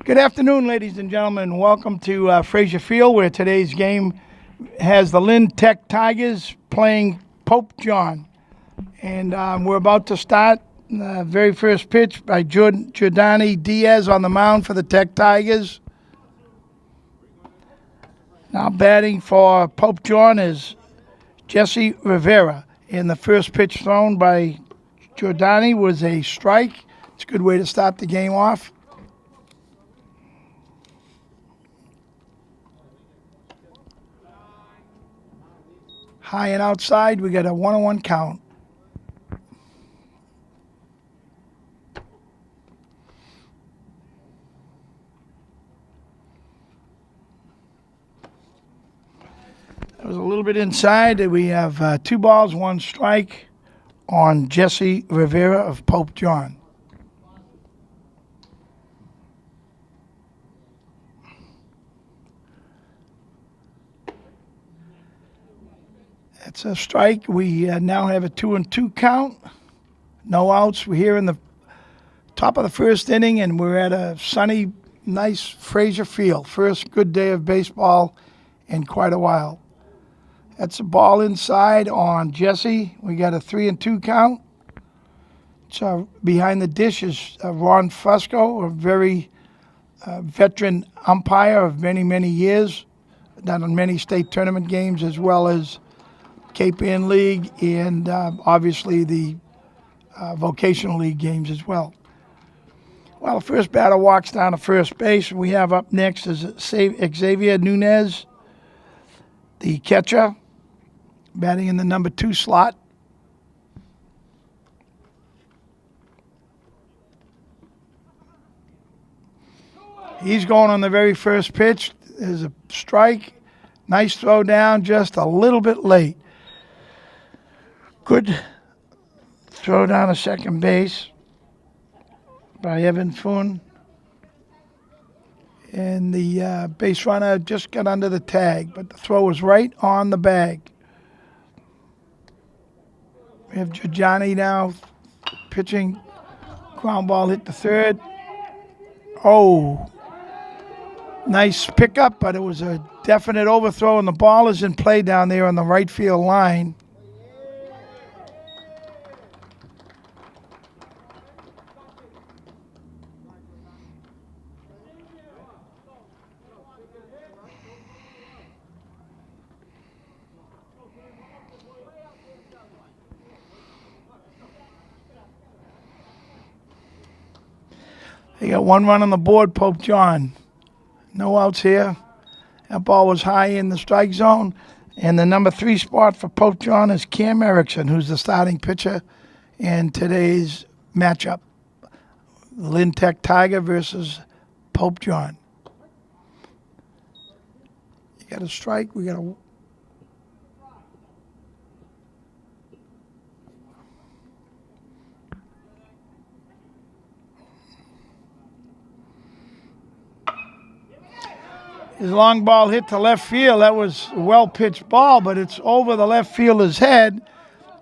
Good afternoon, ladies and gentlemen. Welcome to Fraser Field, where today's game has the Lynn Tech Tigers playing Pope John. And we're about to start. The very first pitch by Jordani Diaz on the mound for the Tech Tigers. Now batting for Pope John is Jesse Rivera. And the first pitch thrown by Jordani was a strike. It's a good way to start the game off. High and outside, we got a 1-1 count. That was a little bit inside. We have 2 balls, 1 strike on Jesse Rivera of Pope John. That's a strike. We now have a 2-2 count. No outs. We're here in the top of the first inning, and we're at a sunny, nice Fraser Field. First good day of baseball in quite a while. That's a ball inside on Jesse. We got a 3-2 count. So behind the dish is Ron Fusco, a very veteran umpire of many, many years. Done on many state tournament games as well as Cape Ann League and obviously the vocational league games as well. Well, the first batter walks down to first base. We have up next is Xavier Nunez, the catcher, batting in the number 2 slot. He's going on the very first pitch. There's a strike. Nice throw down, just a little bit late. Good throw down to second base by Evan Foon. And the base runner just got under the tag, but the throw was right on the bag. We have Jordani now pitching. Ground ball hit the third. Oh, nice pickup, but it was a definite overthrow, and the ball is in play down there on the right field line. They got 1 run on the board, Pope John. No outs here. That ball was high in the strike zone. And the number 3 spot for Pope John is Cam Erickson, who's the starting pitcher in today's matchup. Lynn Tech Tiger versus Pope John. You got a strike. We got a... His long ball hit to left field. That was a well-pitched ball, but it's over the left fielder's head.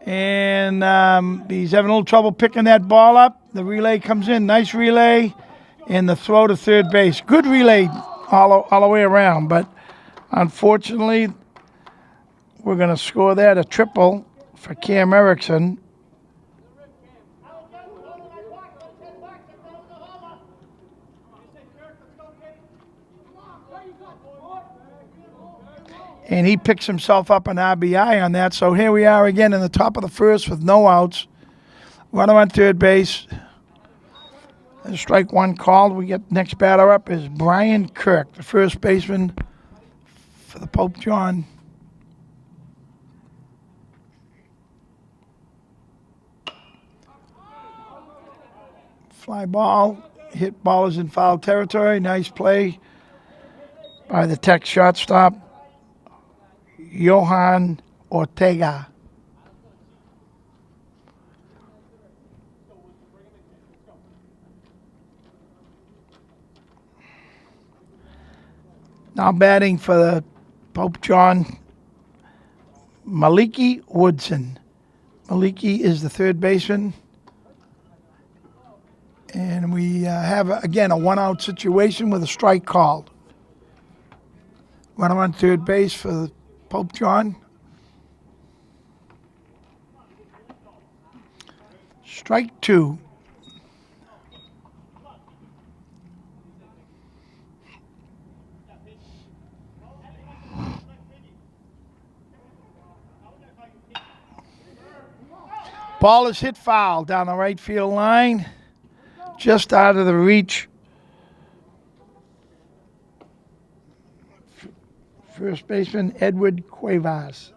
And he's having a little trouble picking that ball up. The relay comes in. Nice relay. And the throw to third base. Good relay all the way around. But unfortunately, we're going to score that a triple for Cam Erickson. And he picks himself up an RBI on that. So here we are again in the top of the first with no outs. Runner on third base. There's strike 1 called. We get next batter up is Brian Kirk, the first baseman for the Pope John. Fly ball. Hit ball is in foul territory. Nice play by the Tech shortstop, Johan Ortega. Now batting for the Pope John, Maliki Woodson. Maliki is the third baseman. And we have, again, a one-out situation with a strike called. Runner on third base for Pope John. Strike two. Ball is hit foul down the right field line, just out of the reach. First baseman Edward Cuevas.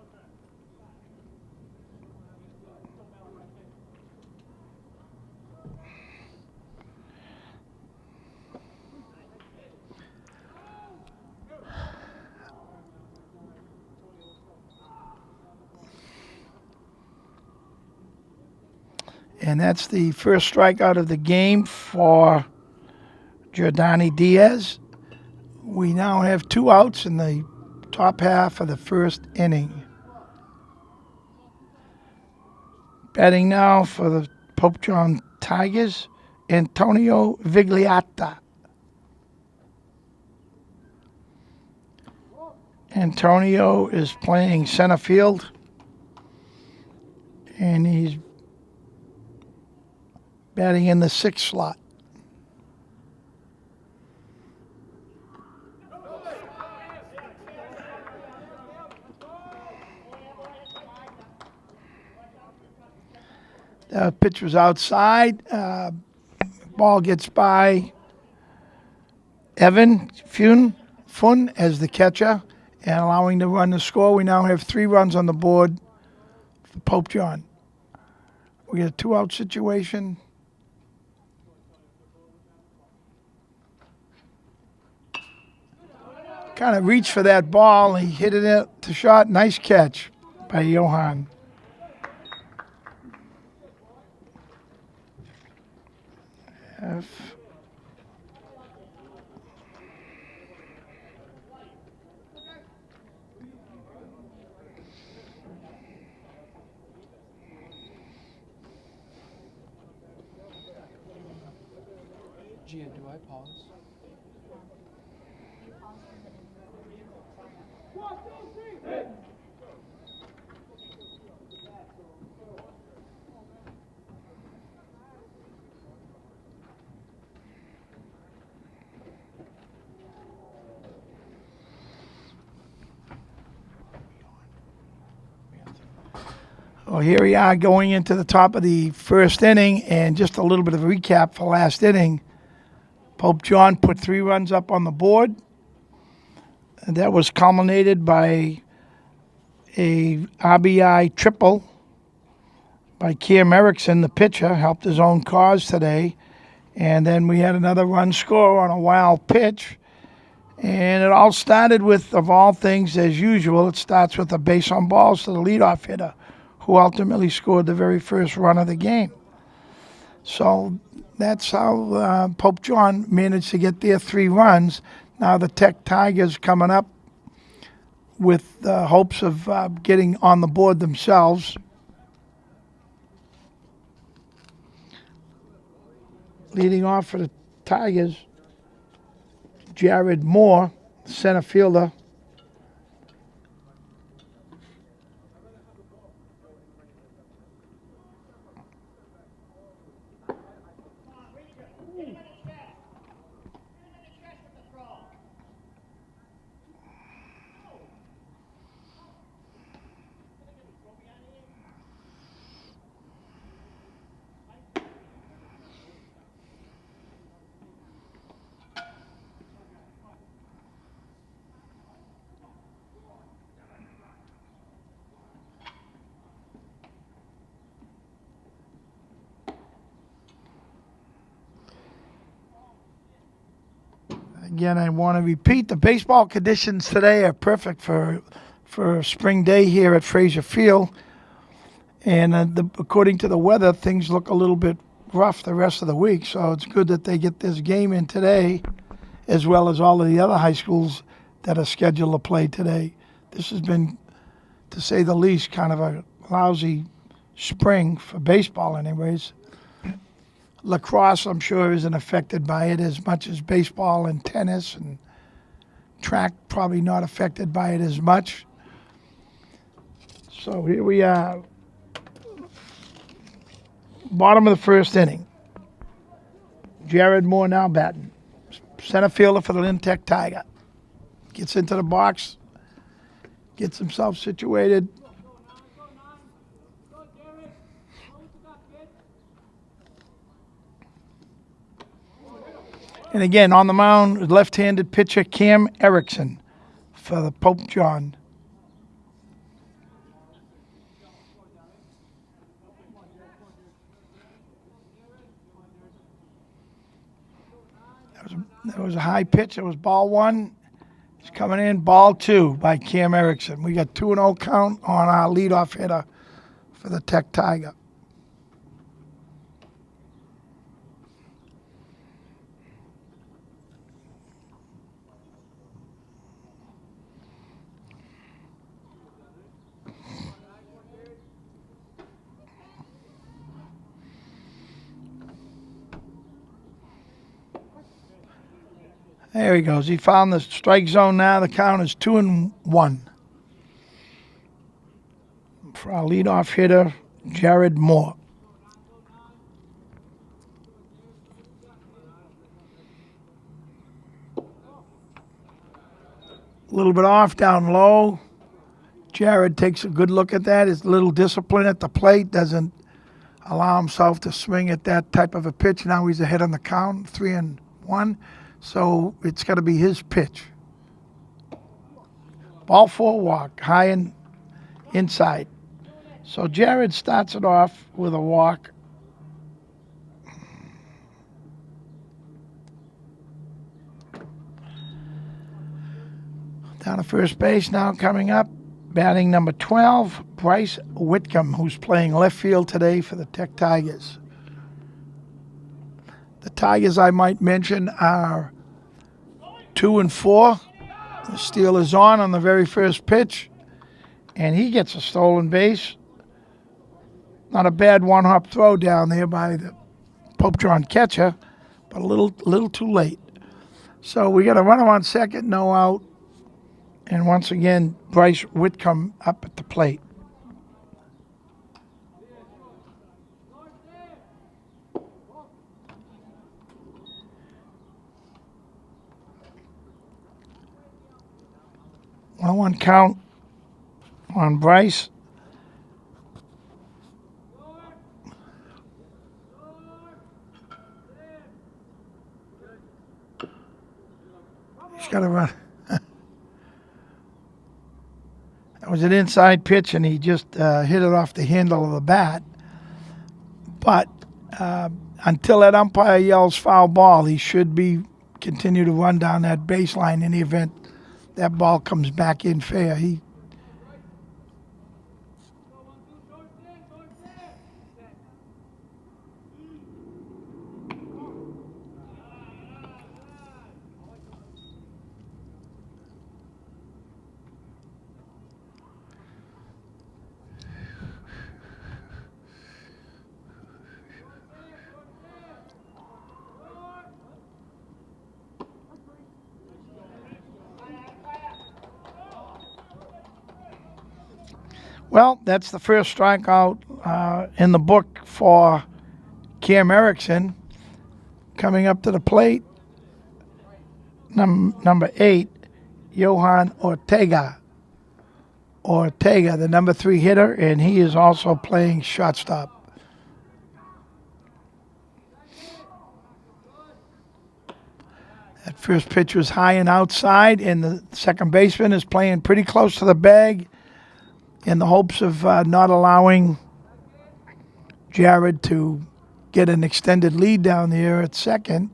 And that's the first strikeout of the game for Jordani Diaz. We now have 2 outs in the top half of the first inning. Batting now for the Pope John Tigers, Antonio Vigliata. Antonio is playing center field, and he's batting in the 6th slot. Pitch was outside. Ball gets by Evan Fun as the catcher and allowing the run to score. We now have 3 runs on the board for Pope John. We got a 2-out situation. Kind of reached for that ball. He hit it to shot. Nice catch by Johan. Gian, do I pause? Well, here we are going into the top of the first inning, and just a little bit of a recap for last inning. Pope John put 3 runs up on the board. And that was culminated by a RBI triple by Cam Erickson, the pitcher, helped his own cause today. And then we had another run score on a wild pitch. And it all started with, of all things, as usual, it starts with a base on balls to the leadoff hitter, who ultimately scored the very first run of the game. So that's how Pope John managed to get their 3 runs. Now the Tech Tigers coming up with hopes of getting on the board themselves. Leading off for the Tigers, Jared Moore, center fielder. Again, I want to repeat, the baseball conditions today are perfect for a spring day here at Frazier Field. And according to the weather, things look a little bit rough the rest of the week. So it's good that they get this game in today, as well as all of the other high schools that are scheduled to play today. This has been, to say the least, kind of a lousy spring for baseball anyways. lacrosse, I'm sure, isn't affected by it as much as baseball and tennis, and track probably not affected by it as much. So here we are, bottom of the first inning. Jared Moore now batting. Center fielder for the Lynn Tech Tiger. Gets into the box, gets himself situated. And again, on the mound, left-handed pitcher Cam Erickson for the Pope John. That was a high pitch. It was ball one. He's coming in, ball two by Cam Erickson. We got 2-0 count on our leadoff hitter for the Tech Tiger. There he goes. He found the strike zone now. The count is 2-1 for our leadoff hitter, Jared Moore. A little bit off down low. Jared takes a good look at that. His little discipline at the plate doesn't allow himself to swing at that type of a pitch. Now he's ahead on the count, 3-1. So it's got to be his pitch. Ball four, walk, high and inside. So Jared starts it off with a walk. Down to first base now coming up. Batting number 12, Bryce Whitcomb, who's playing left field today for the Tech Tigers. The Tigers, I might mention, are 2-4. The steal is on the very first pitch, and he gets a stolen base. Not a bad one-hop throw down there by the Pope John catcher, but a little too late. So we got a runner on second, no out, and once again, Bryce Whitcomb up at the plate. One count on Bryce. He's got to run. That was an inside pitch, and he just hit it off the handle of the bat. But until that umpire yells foul ball, he should continue to run down that baseline in the event that ball comes back in fair. Well, that's the first strikeout in the book for Cam Erickson. Coming up to the plate, number 8, Johan Ortega. Ortega, the number 3 hitter, and he is also playing shortstop. That first pitch was high and outside, and the second baseman is playing pretty close to the bag in the hopes of not allowing Jared to get an extended lead down there at second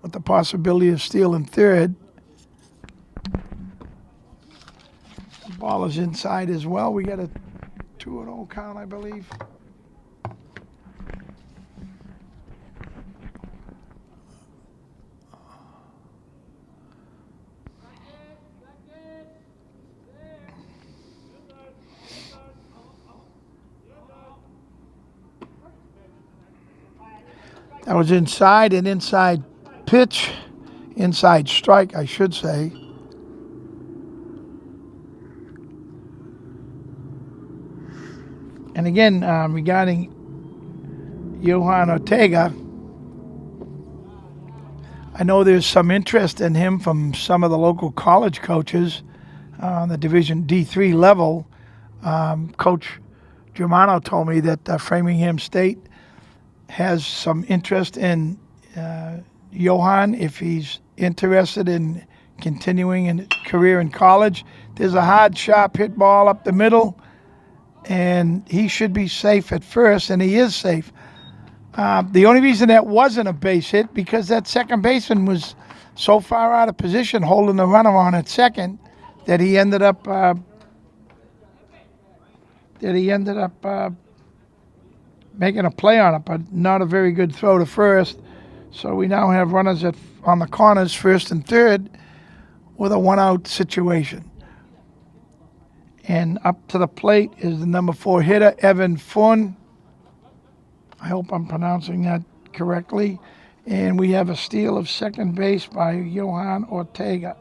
with the possibility of stealing third. The ball is inside as well. We got a 2-0 count, I believe. That was inside, an inside pitch, inside strike, I should say. And again, regarding Johan Ortega, I know there's some interest in him from some of the local college coaches on the Division D3 level. Coach Germano told me that Framingham State has some interest in Johan if he's interested in continuing a career in college. There's a hard, sharp hit ball up the middle, and he should be safe at first, and he is safe. The only reason that wasn't a base hit because that second baseman was so far out of position holding the runner on at second that he ended up making a play on it, but not a very good throw to first. So we now have runners on the corners, first and third, with a one-out situation. And up to the plate is the number 4 hitter, Evan Fun. I hope I'm pronouncing that correctly. And we have a steal of second base by Johan Ortega.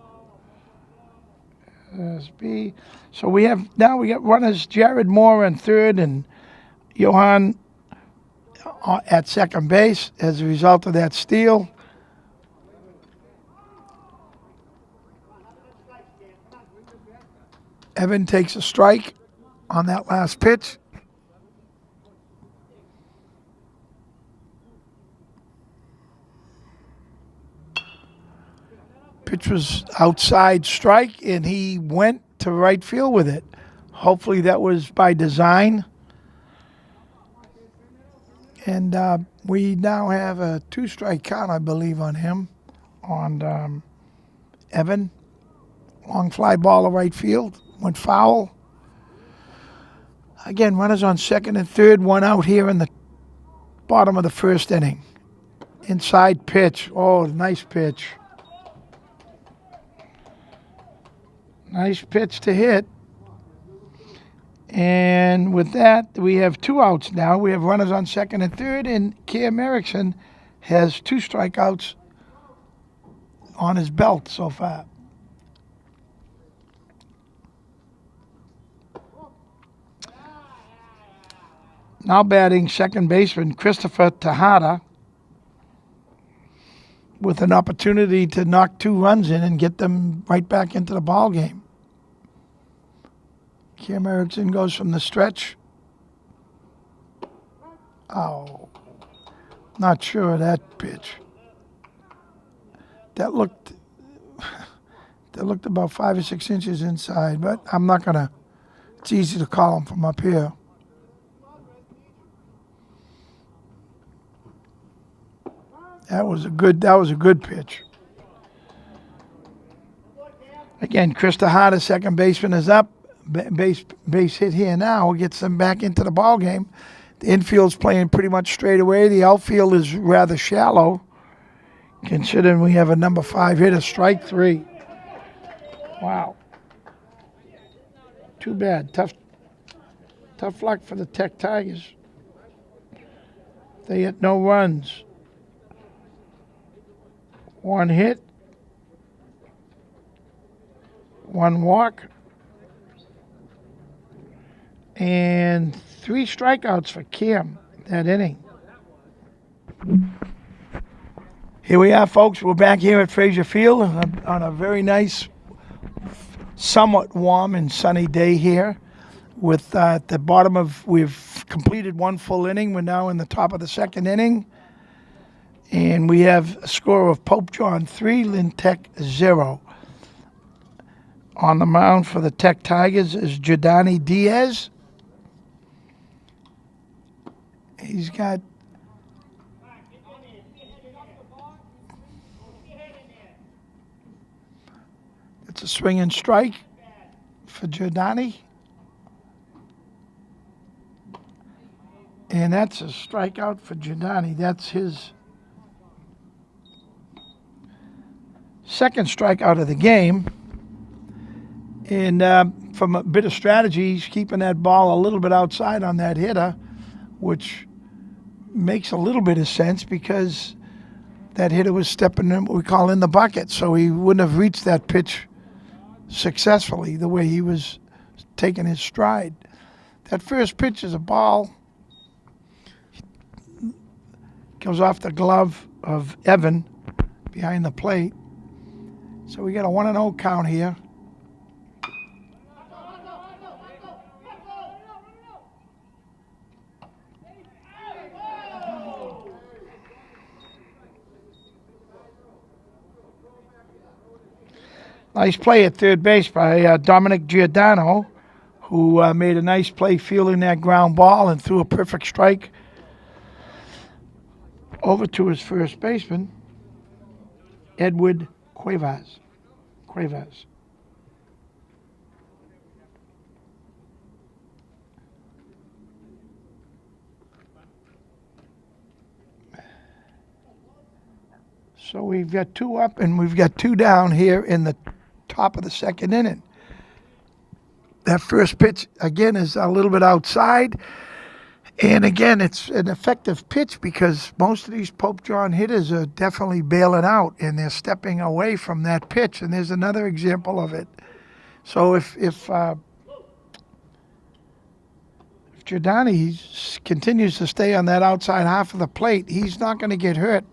SB. So we got runners Jared Moore in third and Johan at second base as a result of that steal. Evan takes a strike on that last pitch. Pitch was outside strike, and he went to right field with it. Hopefully that was by design. And we now have a 2-strike count, I believe, on him, on Evan. Long fly ball to right field, went foul. Again, runners on second and third, one out here in the bottom of the first inning. Inside pitch. Oh, nice pitch. Nice pitch to hit. And with that, we have 2 outs now. We have runners on second and third, and Cam Erickson has 2 strikeouts on his belt so far. Now batting second baseman Christopher Tejada with an opportunity to knock 2 runs in and get them right back into the ball game. Cam Erickson goes from the stretch. Oh, not sure of that pitch. That looked about 5 or 6 inches inside, but I'm not gonna. It's easy to call him from up here. That was a good pitch. Again, Chris Tejada, second baseman, is up. Base hit here now gets them back into the ball game. The infield's playing pretty much straight away. The outfield is rather shallow, considering we have a number 5 hitter, strike 3. Wow. Too bad. Tough luck for the Tech Tigers. They hit no runs. 1 hit, 1 walk, and 3 strikeouts for Cam that inning. Here we are, folks. We're back here at Frazier Field on a very nice, somewhat warm and sunny day here. With at the bottom of, we've completed 1 full inning. We're now in the top of the 2nd inning. And we have a score of Pope John 3, Lynn Tech 0. On the mound for the Tech Tigers is Jordani Diaz. He's got it's a swing and strike for Jordani. And that's a strikeout for Jordani. That's his 2nd strikeout of the game. And from a bit of strategy, he's keeping that ball a little bit outside on that hitter, which makes a little bit of sense because that hitter was stepping in what we call in the bucket, so he wouldn't have reached that pitch successfully the way he was taking his stride. That first pitch is a ball. Goes off the glove of Evan behind the plate. So we got a 1-0 count here. Nice play at third base by Dominic Giordano, who made a nice play fielding that ground ball and threw a perfect strike over to his first baseman, Edward Cuevas. So we've got 2 up and we've got 2 down here in the top of the second inning. That first pitch, again, is a little bit outside. And again, it's an effective pitch because most of these Pope John hitters are definitely bailing out and they're stepping away from that pitch. And there's another example of it. So if Giordani continues to stay on that outside half of the plate, he's not going to get hurt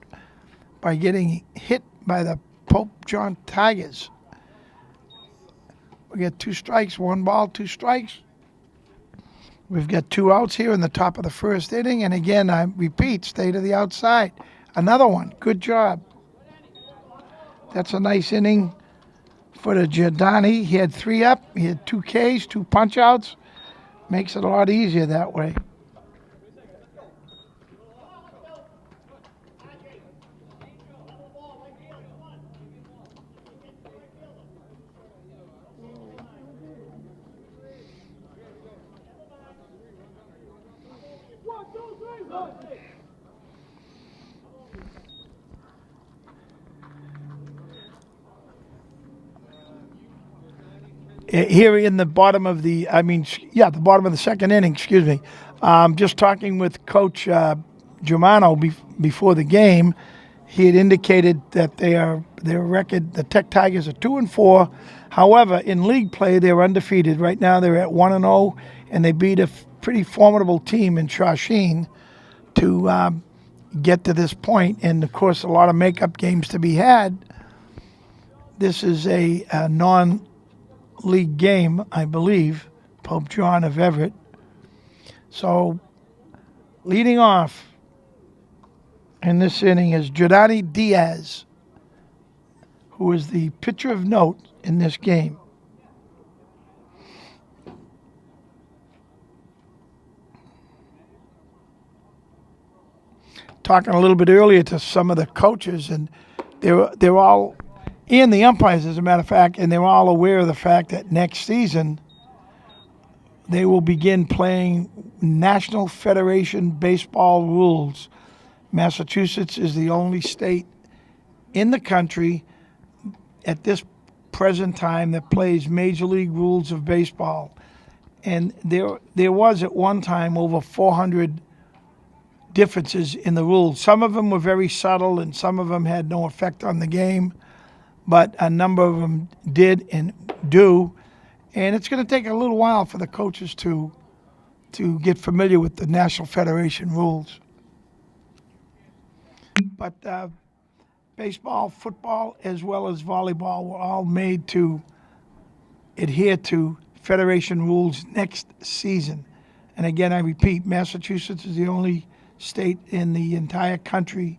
by getting hit by the Pope John Tigers. We get 2 strikes, 1 ball, 2 strikes. We've got 2 outs here in the top of the first inning. And again, I repeat, stay to the outside. Another one. Good job. That's a nice inning for the Giordani. He had 3 up. He had 2 Ks, 2 punch outs. Makes it a lot easier that way. Here in the bottom of the bottom of the second inning, excuse me. Just talking with Coach Germano before the game, he had indicated that their record, the Tech Tigers are 2-4. However, in league play, they're undefeated. Right now, they're at 1-0, and they beat a pretty formidable team in Shawsheen to get to this point. And of course, a lot of makeup games to be had. This is a non-league game, I believe, Pope John of Everett. So, leading off in this inning is Giordani Diaz, who is the pitcher of note in this game. Talking a little bit earlier to some of the coaches, and they're all, and the umpires, as a matter of fact, and they're all aware of the fact that next season they will begin playing National Federation baseball rules. Massachusetts is the only state in the country at this present time that plays Major League rules of baseball. And there was at one time over 400 differences in the rules. Some of them were very subtle and some of them had no effect on the game, but a number of them did and do. And it's going to take a little while for the coaches to get familiar with the National Federation rules. But baseball, football, as well as volleyball were all made to adhere to Federation rules next season. And again, I repeat, Massachusetts is the only state in the entire country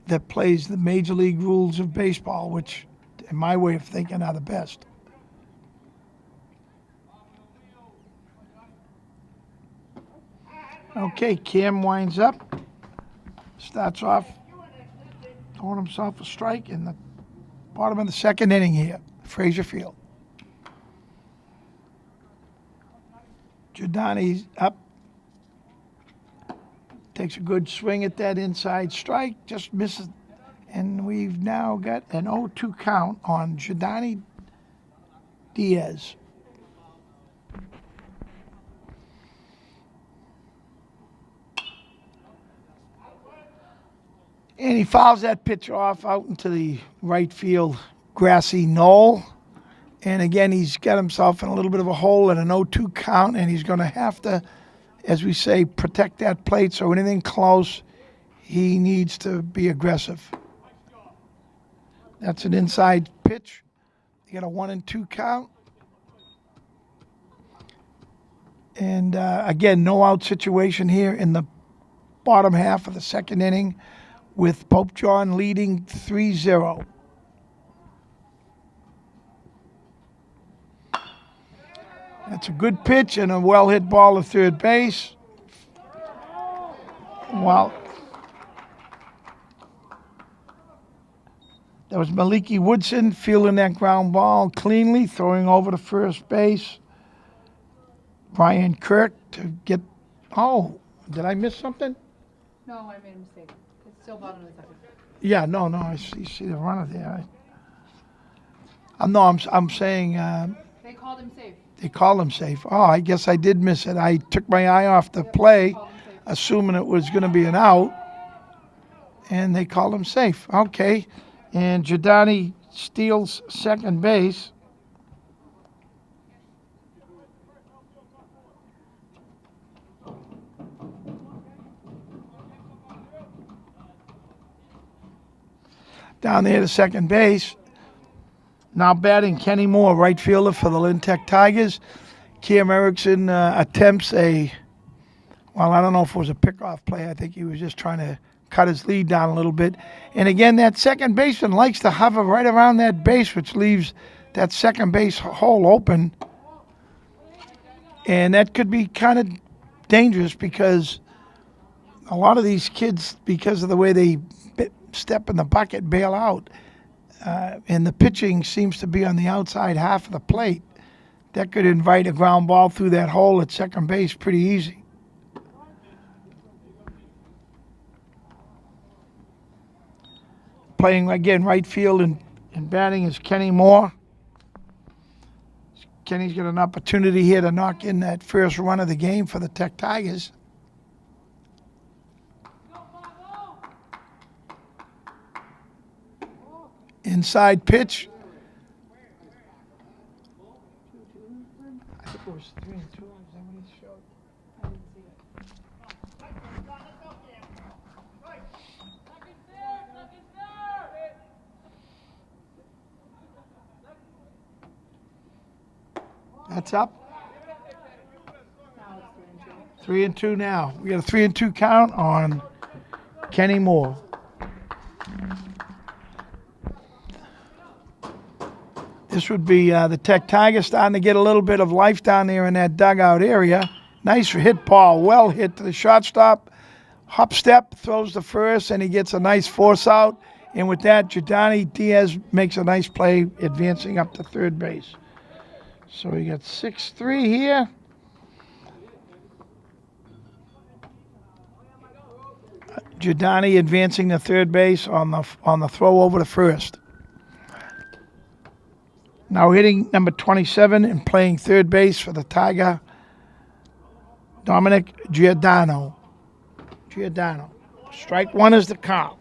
that plays the Major League rules of baseball, which, in my way of thinking, are the best. Okay, Cam winds up, starts off throwing himself a strike in the bottom of the second inning here, Fraser Field. Giordani's up, takes a good swing at that inside strike, just misses, and we've now got an 0-2 count on Giordani Diaz. And he fouls that pitch off out into the right field grassy knoll. And again, he's got himself in a little bit of a hole at an 0-2 count, and he's going to have to, as we say, protect that plate. So anything close, he needs to be aggressive. That's an inside pitch. You got a 1-2 count. And again, no out situation here in the bottom half of the second inning with Pope John leading 3-0. That's a good pitch and a well-hit ball to third base. Well, that was Maliki Woodson fielding that ground ball cleanly, throwing over to first base. Brian Kirk to get. Oh, did I miss something? No, I made a mistake. It's still bottom of the second. Yeah, no, I see the runner there. I'm saying They called him safe. they called him safe. Oh, I guess I did miss it. I took my eye off the play, assuming it was going to be an out, and they called him safe. Okay, and Giordani steals second base. Down there to second base. Now batting Kenny Moore, right fielder for the Lynn Tech Tigers. Cam Erickson attempts I don't know if it was a pickoff play. I think he was just trying to cut his lead down a little bit. And again, that second baseman likes to hover right around that base, which leaves that second base hole open. And that could be kind of dangerous because a lot of these kids, because of the way they step in the bucket, bail out. And the pitching seems to be on the outside half of the plate. That could invite a ground ball through that hole at second base pretty easy. Playing again right field and batting is Kenny Moore. Kenny's got an opportunity here to knock in that first run of the game for the Tech Tigers. Inside pitch. I think it was 3-2. Is that what it showed? I didn't see it. That's up. Now it's 3-2 now. We got a 3-2 count on Kenny Moore. This would be the Tech Tigers starting to get a little bit of life down there in that dugout area. Nice hit ball, well hit to the shortstop. Hop step, throws the first, and he gets a nice force out. And with that, Giordani Diaz makes a nice play, advancing up to third base. So we got 6-3 here. Giordani advancing to third base on the throw over to first. Now hitting number 27 and playing third base for the Tiger, Dominic Giordano. Strike one is the count.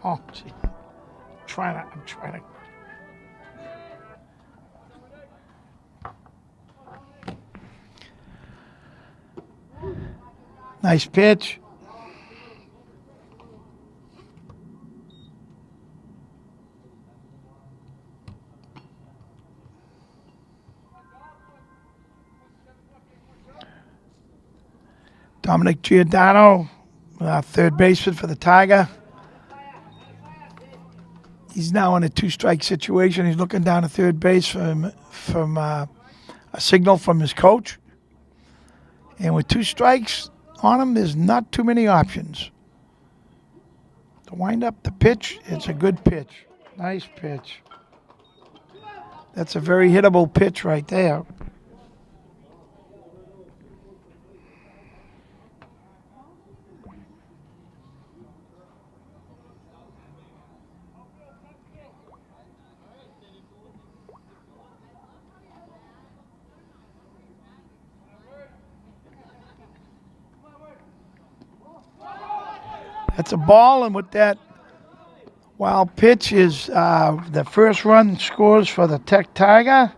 Oh, gee. I'm trying to. Nice pitch. Dominic Giordano, third baseman for the Tiger. He's now in a two-strike situation. He's looking down at third base from a signal from his coach. And with two strikes on him, there's not too many options. To wind up the pitch, it's a good pitch. Nice pitch. That's a very hittable pitch right there. That's a ball, and with that wild pitch is the first run scores for the Tech Tiger.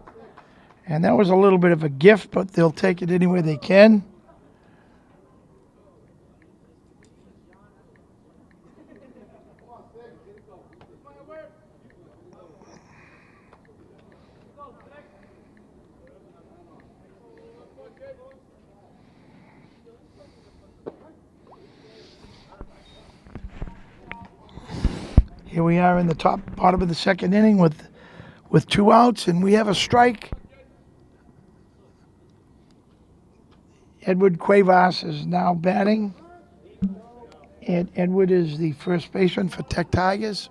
And that was a little bit of a gift, but they'll take it any way they can. Here we are in the top bottom of the second inning with 2 outs, and we have a strike. Edward Cuevas is now batting, and Edward is the first baseman for Tech Tigers.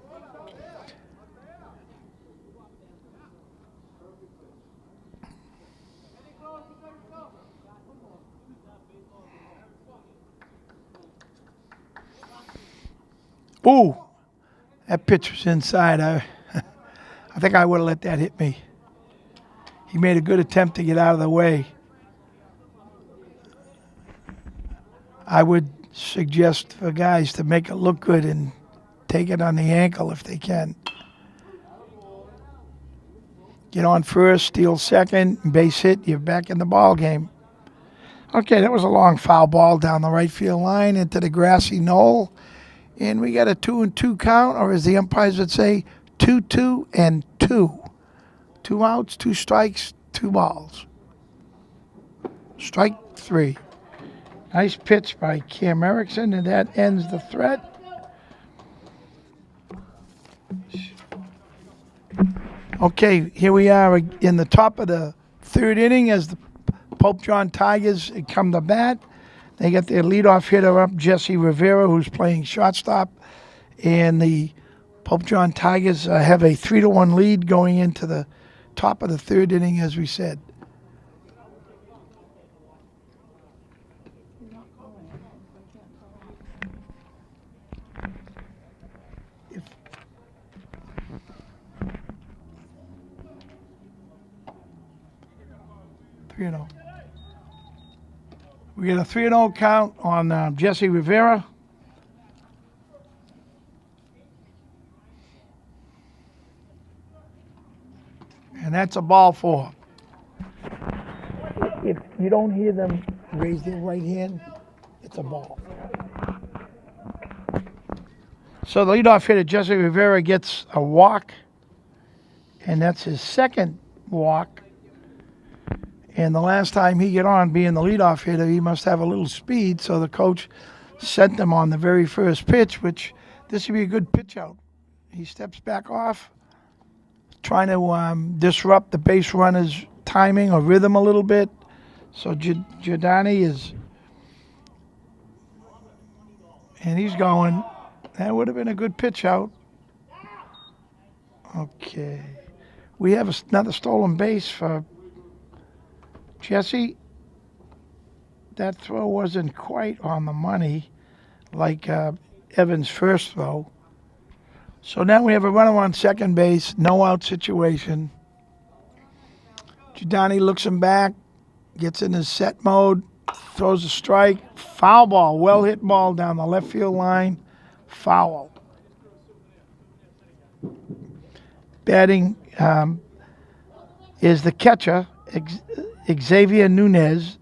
Ooh, that pitch was inside. I think I would have let that hit me. He made a good attempt to get out of the way. I would suggest for guys to make it look good and take it on the ankle if they can. Get on first, steal second, base hit, you're back in the ball game. Okay, that was a long foul ball down the right field line into the grassy knoll. And we got a 2-2 count, or as the umpires would say, 2-2 and 2. 2 outs, 2 strikes, 2 balls. Strike 3. Nice pitch by Cam Erickson, and that ends the threat. Okay, here we are in the top of the third inning as the Pope John Tigers come to bat. They get their leadoff hitter up, Jesse Rivera, who's playing shortstop. And the Pope John Tigers have a 3-1 lead going into the top of the third inning, as we said. You know, we get a 3-0 count on Jesse Rivera. And that's a ball 4. If you don't hear them raise their right hand, it's a ball. So the leadoff hitter, Jesse Rivera, gets a walk, and that's his second walk. And the last time he got on, being the leadoff hitter, he must have a little speed, so the coach sent him on the very first pitch, which this would be a good pitch out. He steps back off, trying to disrupt the base runner's timing or rhythm a little bit. So Giordani is, and he's going. That would have been a good pitch out. Okay. We have another stolen base for Jesse. That throw wasn't quite on the money like Evans' first throw. So now we have a runner on second base, no out situation. Giordani looks him back, gets in his set mode, throws a strike, foul ball, well hit ball down the left field line, foul. Batting is the catcher, Xavier Nunez,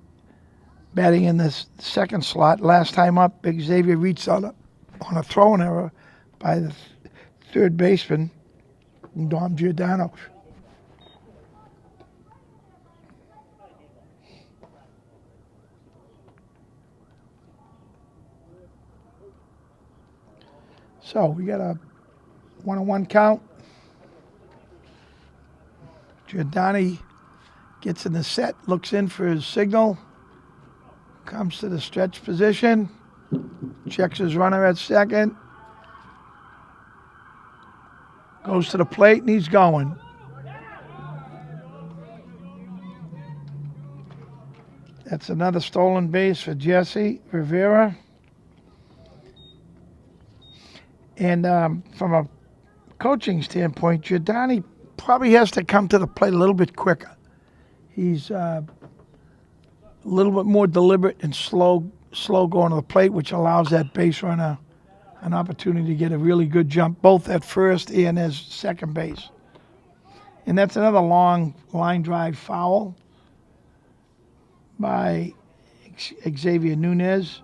batting in the second slot. Last time up, Xavier reached on a throwing error by the third baseman, Dom Giordano. So we got a 1-1 count. Giordani gets in the set, looks in for his signal, comes to the stretch position, checks his runner at second, goes to the plate, and he's going. That's another stolen base for Jesse Rivera. And from a coaching standpoint, Giordani probably has to come to the plate a little bit quicker. He's a little bit more deliberate and slow going to the plate, which allows that base runner an opportunity to get a really good jump, both at first and as second base. And that's another long line drive foul by Xavier Nunez,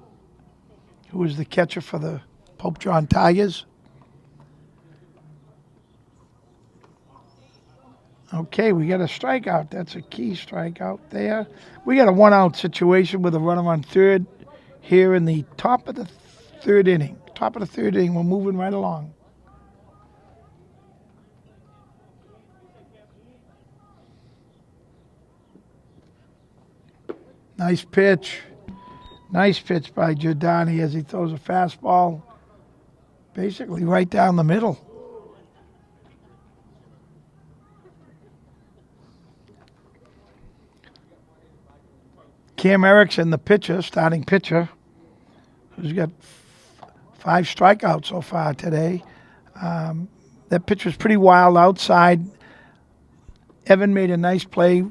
who was the catcher for the Pope John Tigers. Okay, we got a strikeout. That's a key strikeout there. We got a one-out situation with a runner on third here in the top of the third inning. Top of the third inning, we're moving right along. Nice pitch. Nice pitch by Giordani as he throws a fastball basically right down the middle. Cam Erickson, the pitcher, starting pitcher, who's got 5 strikeouts so far today. That pitch was pretty wild outside. Evan made a nice play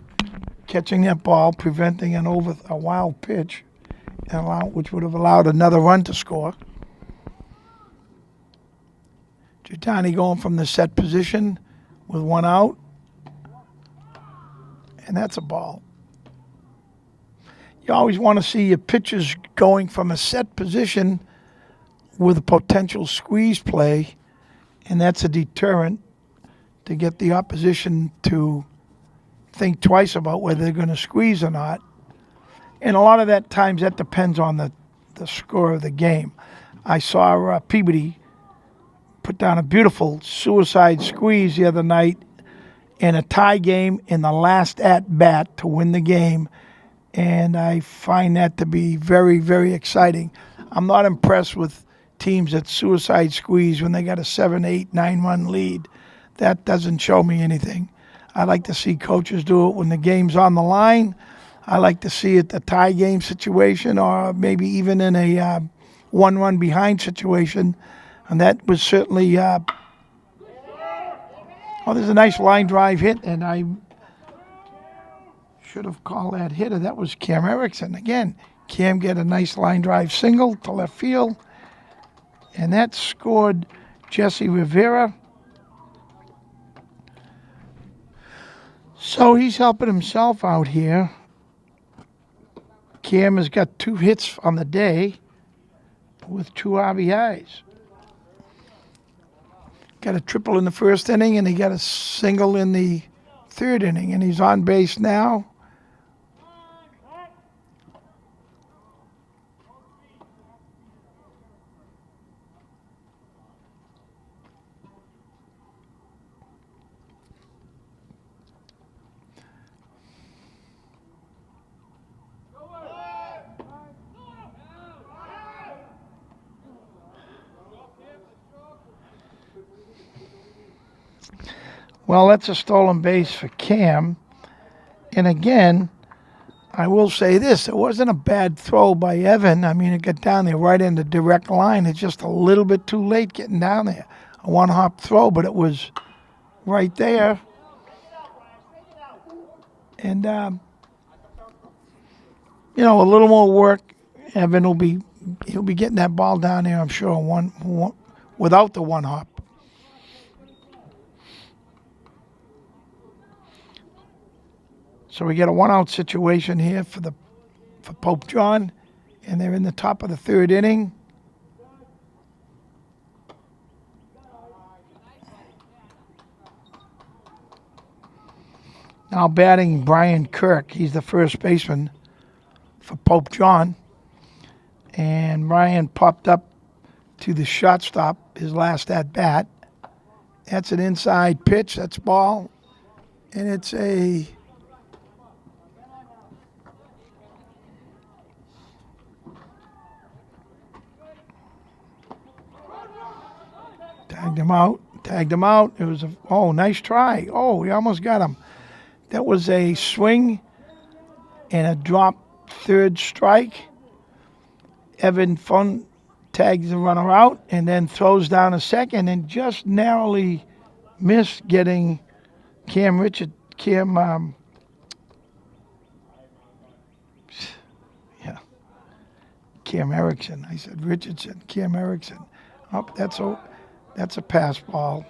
catching that ball, preventing a wild pitch, which would have allowed another run to score. Giordani going from the set position with 1 out. And that's a ball. You always want to see your pitchers going from a set position with a potential squeeze play, and that's a deterrent to get the opposition to think twice about whether they're going to squeeze or not. And a lot of that times that depends on the score of the game. I saw Peabody put down a beautiful suicide squeeze the other night in a tie game in the last at-bat to win the game, and I find that to be very, very exciting. I'm not impressed with teams that suicide squeeze when they got a 7, 8, 9-run lead. That doesn't show me anything. I like to see coaches do it when the game's on the line. I like to see it a tie game situation or maybe even in a 1-run behind situation. And that was certainly, there's a nice line drive hit, and I should have called that hitter. That was Cam Erickson. Again, Cam get a nice line drive single to left field, and that scored Jesse Rivera. So he's helping himself out here. Cam has got 2 hits on the day with 2 RBIs. Got a triple in the first inning, and he got a single in the third inning, and he's on base now. Well, that's a stolen base for Cam. And again, I will say this. It wasn't a bad throw by Evan. I mean, it got down there right in the direct line. It's just a little bit too late getting down there. A one-hop throw, but it was right there. And, a little more work. Evan he'll be getting that ball down there, I'm sure, without the one-hop. So we get a 1-out situation here for Pope John, and they're in the top of the third inning. Now batting Brian Kirk. He's the first baseman for Pope John. And Brian popped up to the shortstop his last at-bat. That's an inside pitch. That's ball. And it's a... Tagged him out. It was nice try. Oh, we almost got him. That was a swing and a drop third strike. Evan Fun tags the runner out and then throws down a second and just narrowly missed getting Cam Erickson. I said Richardson. Cam Erickson Oh, that's a pass ball.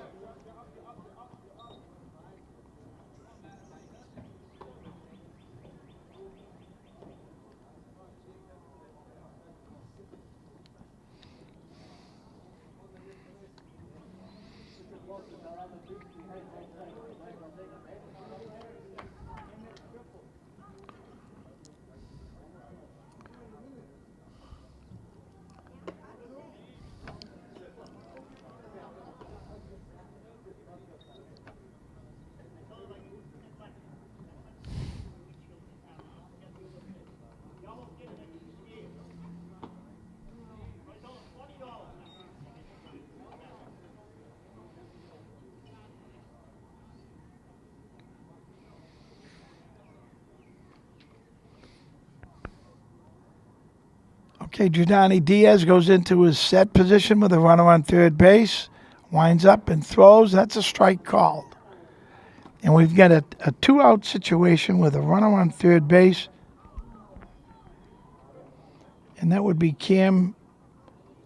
Okay, Giordani Diaz goes into his set position with a runner on third base, winds up and throws. That's a strike called. And we've got a 2-out situation with a runner on third base. And that would be Cam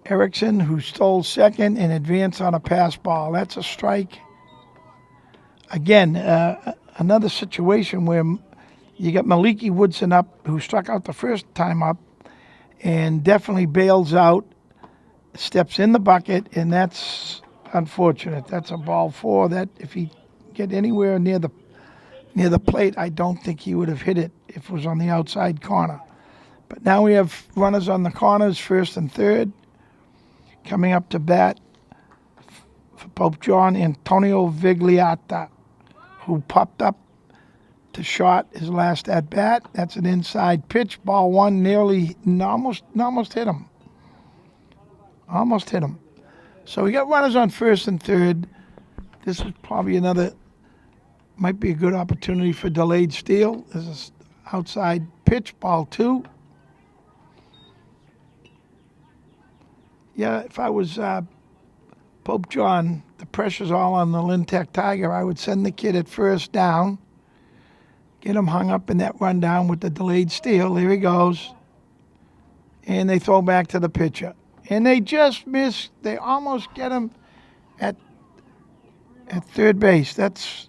Erickson, who stole second and advanced on a pass ball. That's a strike. Again, another situation where you got Maliki Woodson up, who struck out the first time up, and definitely bails out, steps in the bucket, and that's unfortunate. That's a ball 4 that if he get anywhere near the plate, I don't think he would have hit it if it was on the outside corner. But now we have runners on the corners, first and third. Coming up to bat for Pope John, Antonio Vigliata, who popped up to short his last at bat. That's an inside pitch, ball 1, almost hit him. Almost hit him. So we got runners on first and third. This is probably might be a good opportunity for delayed steal. There's an outside pitch, ball 2. Yeah, if I was Pope John, the pressure's all on the Lynn Tech Tiger. I would send the kid at first down, get him hung up in that rundown with the delayed steal. There he goes. And they throw back to the pitcher. And they just miss. They almost get him at third base. That's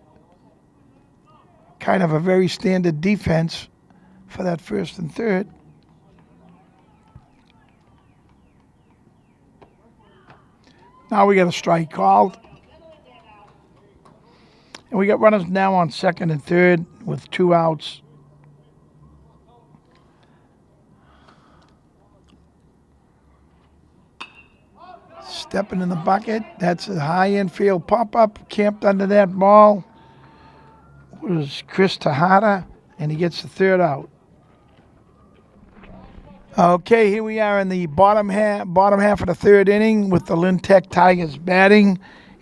kind of a very standard defense for that first and third. Now we got a strike called. And we got runners now on second and third with 2 outs. Stepping in the bucket. That's a high infield pop-up. Camped under that ball was Chris Tejada, and he gets the 3rd out. Okay, here we are in the bottom half of the 3rd inning with the Lynn Tech Tigers batting.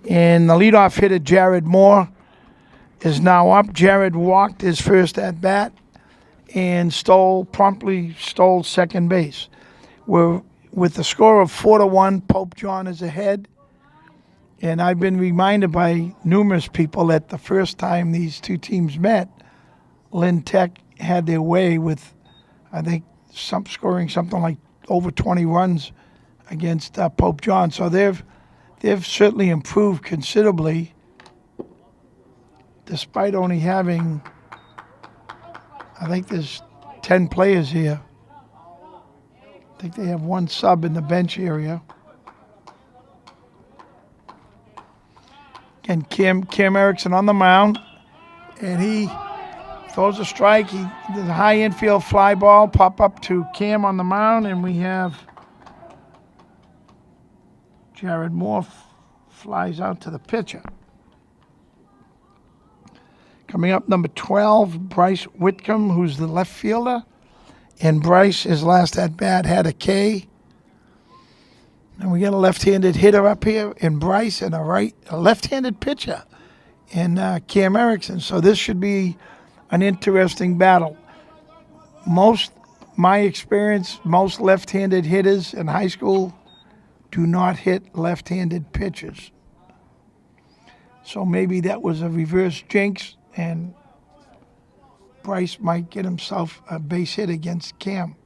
And the leadoff hitter, Jared Moore, is now up. Jared walked his first at bat and promptly stole second base. With the score of 4-1, Pope John is ahead. And I've been reminded by numerous people that the first time these two teams met, Lynn Tech had their way with, I think, scoring something like over 20 runs against Pope John. So they've certainly improved considerably, despite only having, I think there's 10 players here. I think they have 1 sub in the bench area. And Cam Erickson on the mound, and he throws a strike. There's a high infield fly ball pop up to Cam on the mound, and we have Jared Moore flies out to the pitcher. Coming up, number 12, Bryce Whitcomb, who's the left fielder. And Bryce, his last at bat, had a K. And we got a left-handed hitter up here in Bryce and a left-handed pitcher in Cam Erickson. So this should be an interesting battle. My experience, most left-handed hitters in high school do not hit left-handed pitchers. So maybe that was a reverse jinx, and Bryce might get himself a base hit against Cam.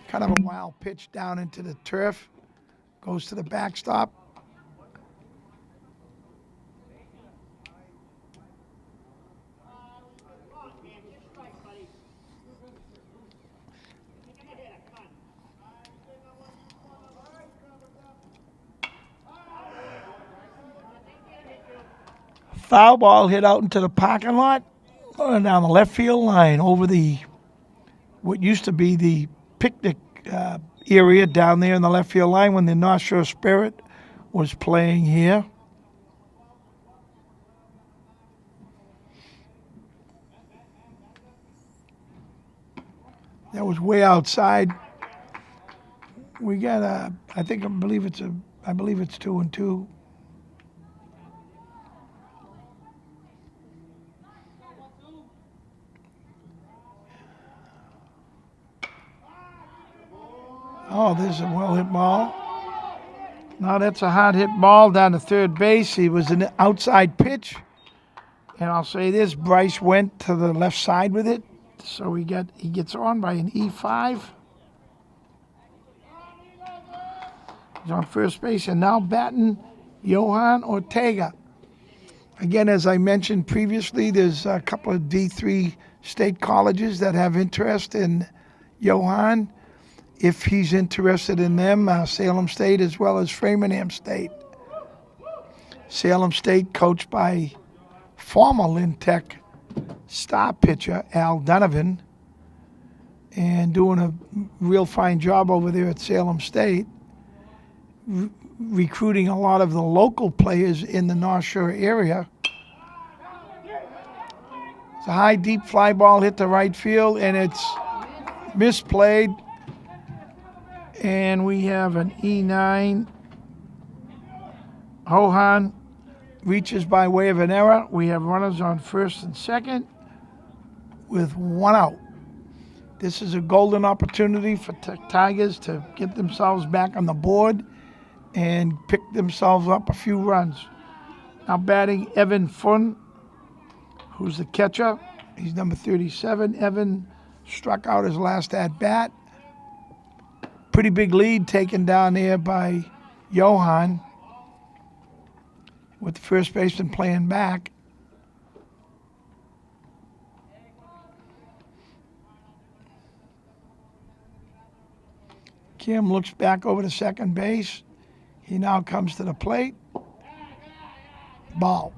Kind of a wild pitch down into the turf. Goes to the backstop. Foul ball hit out into the parking lot, down the left field line, over the what used to be the picnic area down there in the left field line when the North Shore Spirit was playing here. That was way outside. We got I believe it's 2-2. Oh, there's a well hit ball. Now that's a hard hit ball down to third base. He was an outside pitch. And I'll say this, Bryce went to the left side with it. So he gets on by an E5. He's on first base and now batting Johan Ortega. Again, as I mentioned previously, there's a couple of D3 state colleges that have interest in Johan. If he's interested in them, Salem State as well as Framingham State. Salem State coached by former Lynn Tech star pitcher Al Donovan, and doing a real fine job over there at Salem State, recruiting a lot of the local players in the North Shore area. It's a high, deep fly ball hit to right field, and it's misplayed. And we have an E9. Hohan reaches by way of an error. We have runners on first and second with one out. This is a golden opportunity for Tigers to get themselves back on the board and pick themselves up a few runs. Now batting Evan Fun, who's the catcher. He's number 37. Evan struck out his last at bat. Pretty big lead taken down there by Johan, with the first baseman playing back. Kim looks back over to second base. He now comes to the plate. Ball.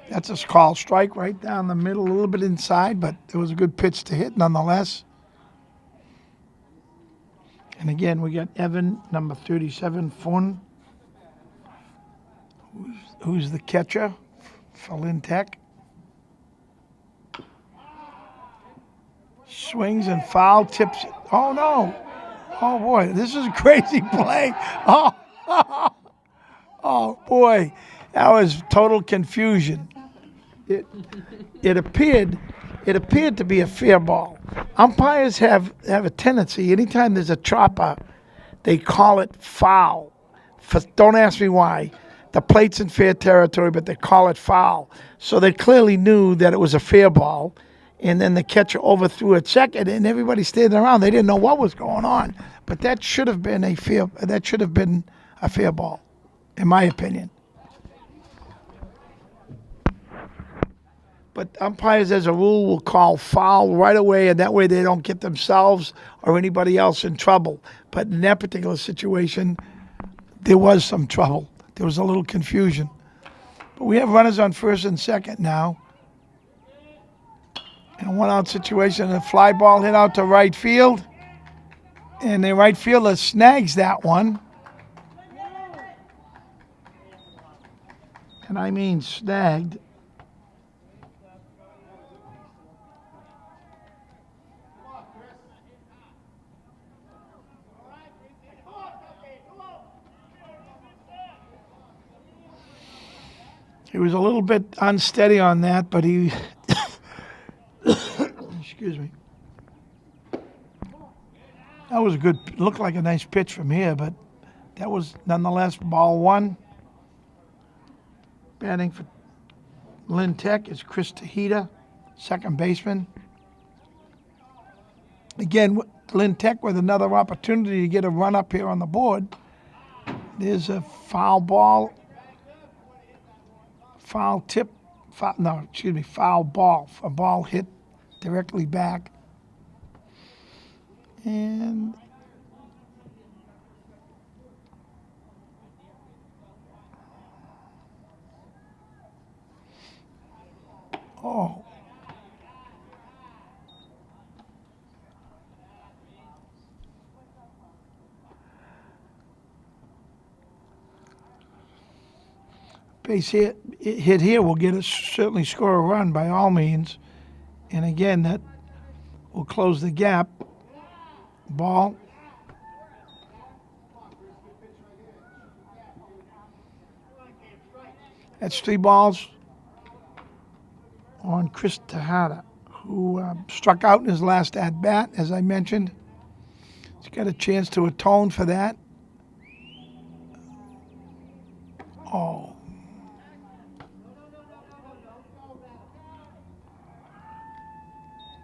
That's a call strike right down the middle, a little bit inside, but it was a good pitch to hit nonetheless. And again, we got Evan, number 37, Fun, who's the catcher for Lynn Tech. Swings and foul, tips it. Oh, no. Oh, boy, this is a crazy play. Oh, oh boy, that was total confusion. It appeared to be a fair ball. Umpires have a tendency, anytime there's a chopper, they call it foul. Don't ask me why. The plate's in fair territory, but they call it foul. So they clearly knew that it was a fair ball, and then the catcher overthrew at second, and everybody standing around, they didn't know what was going on. But that should have been a fair ball, in my opinion. But umpires, as a rule, will call foul right away, and that way they don't get themselves or anybody else in trouble. But in that particular situation, there was some trouble. There was a little confusion. But we have runners on first and second now. In a one-out situation, a fly ball hit out to right field. And the right fielder snags that one. And I mean snagged. He was a little bit unsteady on that, but he, excuse me. That was a good, looked like a nice pitch from here, but that was nonetheless ball one. Batting for Lynn Tech is Chris Tahita, second baseman. Again, Lynn Tech with another opportunity to get a run up here on the board. There's a foul ball, foul tip, foul ball. A ball hit directly back. And oh. Base hit here will get us, certainly score a run by all means. And again, that will close the gap. Ball. That's 3 balls on Chris Tejada, who struck out in his last at-bat, as I mentioned. He's got a chance to atone for that. Oh.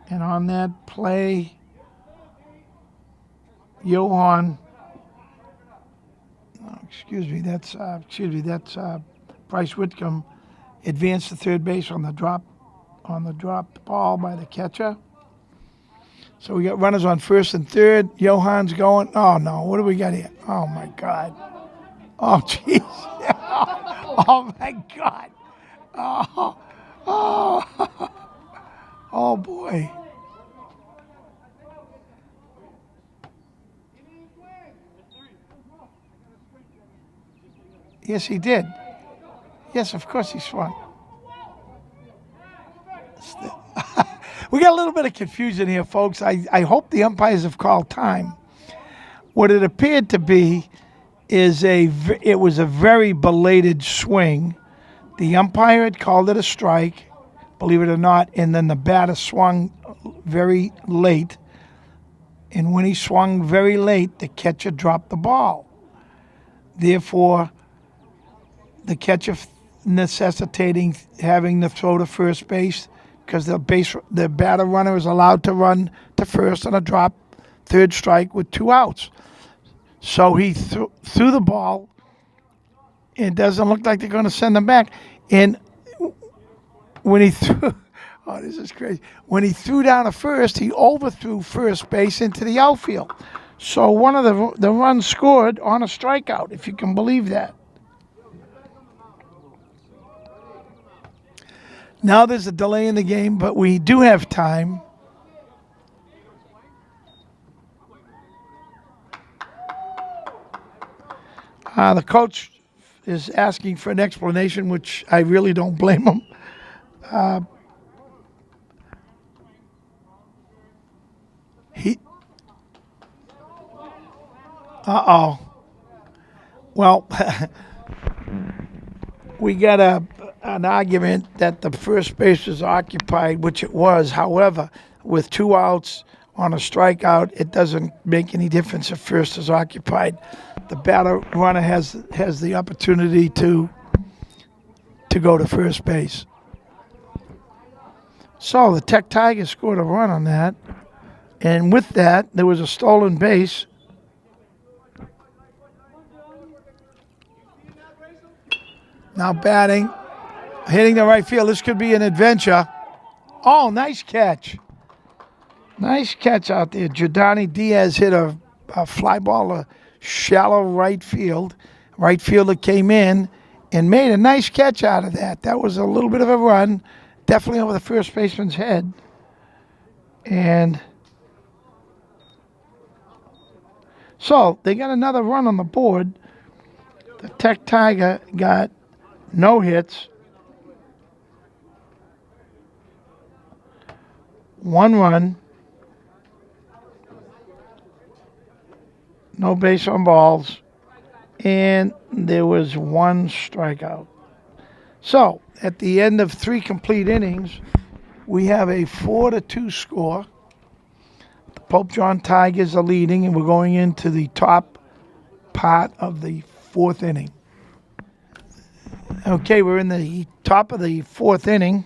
And on that play, Johan, that's Bryce Whitcomb advanced to third base on the dropped ball by the catcher. So we got runners on first and third. Johan's going. Oh no, what do we got here? Oh my God. Oh jeez. Oh my God. Oh. Oh boy. Yes, he did. Yes, of course he swung. We got a little bit of confusion here, folks. I hope the umpires have called time. What it appeared to be is it was a very belated swing. The umpire had called it a strike, believe it or not, and then the batter swung very late. And when he swung very late, the catcher dropped the ball. Therefore, the catcher necessitating having the throw to first base because the batter runner is allowed to run to first on a drop, third strike with 2 outs. So he threw the ball. It doesn't look like they're going to send him back. And when he threw, oh, this is crazy. When he threw down to first, he overthrew first base into the outfield. So one of the runs scored on a strikeout, if you can believe that. Now there's a delay in the game, but we do have time. The coach is asking for an explanation, which I really don't blame him. Uh-oh. Well, we got an argument that the first base was occupied, which it was. However, with 2 outs on a strikeout, it doesn't make any difference if first is occupied. The batter runner has the opportunity to go to first base. So the Tech Tigers scored a run on that. And with that, there was a stolen base. Now batting, hitting the right field. This could be an adventure. Oh, nice catch. Nice catch out there. Jordani Diaz hit a fly ball to shallow right field. Right fielder came in and made a nice catch out of that. That was a little bit of a run, definitely over the first baseman's head. And so they got another run on the board. The Tech Tiger got no hits, 1 run, no base on balls, and there was 1 strikeout. So at the end of 3 complete innings, we have a 4-2 score. Pope John Tigers are leading, and we're going into the top part of the fourth inning. Okay, we're in the top of the fourth inning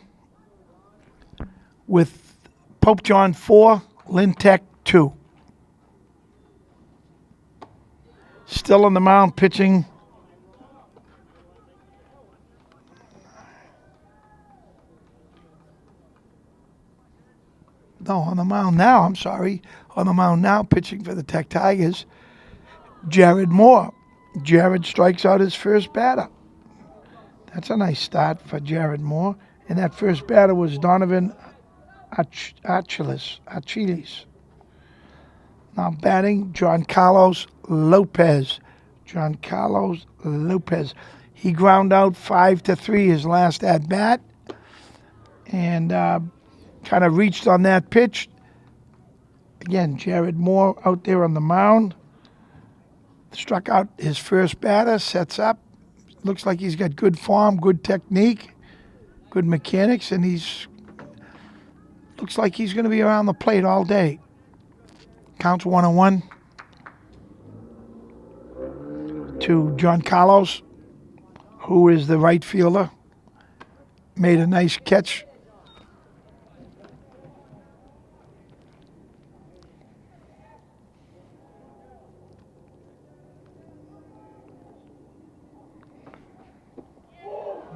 with Pope John 4, Lintech 2. Still on the mound pitching. No, on the mound now, I'm sorry. On the mound now, pitching for the Tech Tigers, Jared Moore. Jared strikes out his first batter. That's a nice start for Jared Moore. And that first batter was Donovan Achiles. Now batting, Giancarlo Lopez. Giancarlo Lopez. He ground out 5-3 his last at bat, and kind of reached on that pitch. Again, Jared Moore out there on the mound. Struck out his first batter, sets up. Looks like he's got good form, good technique, good mechanics, and looks like he's going to be around the plate all day. Counts 1-1 to John Carlos, who is the right fielder. Made a nice catch.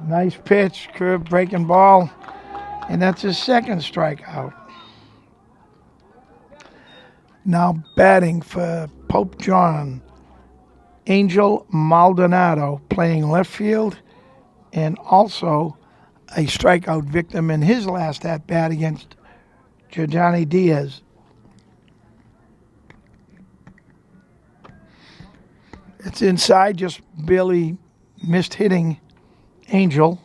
Nice pitch, curve breaking ball, and that's his second strikeout. Now batting for Pope John, Angel Maldonado, playing left field, and also a strikeout victim in his last at bat against Jordani Diaz. It's inside, just barely missed hitting Angel.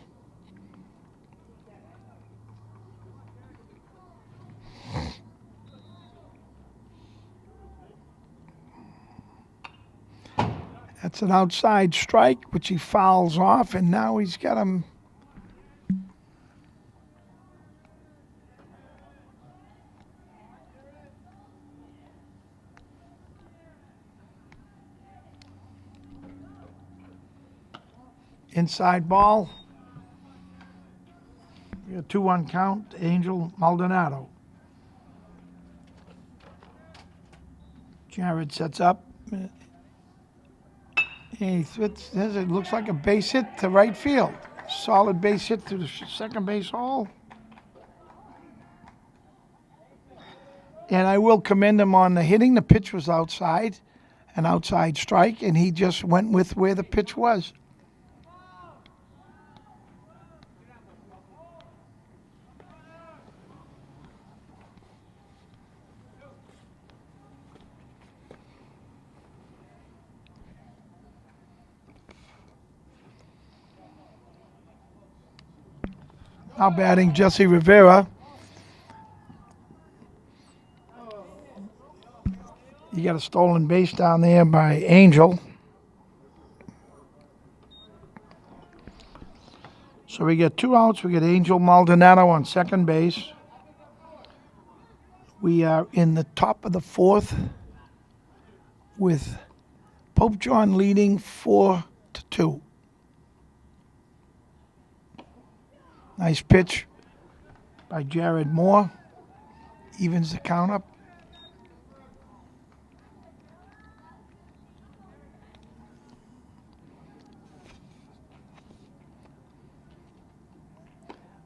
That's an outside strike, which he fouls off, and now he's got him. Inside ball. We got 2-1 count, Angel Maldonado. Jared sets up. He throws, it looks like a base hit to right field. Solid base hit to the second base hole. And I will commend him on the hitting. The pitch was outside, an outside strike, and he just went with where the pitch was. Now batting, Jesse Rivera. You got a stolen base down there by Angel. So we get 2 outs. We get Angel Maldonado on second base. We are in the top of the fourth with Pope John leading 4-2. Nice pitch by Jared Moore. Evens the count up.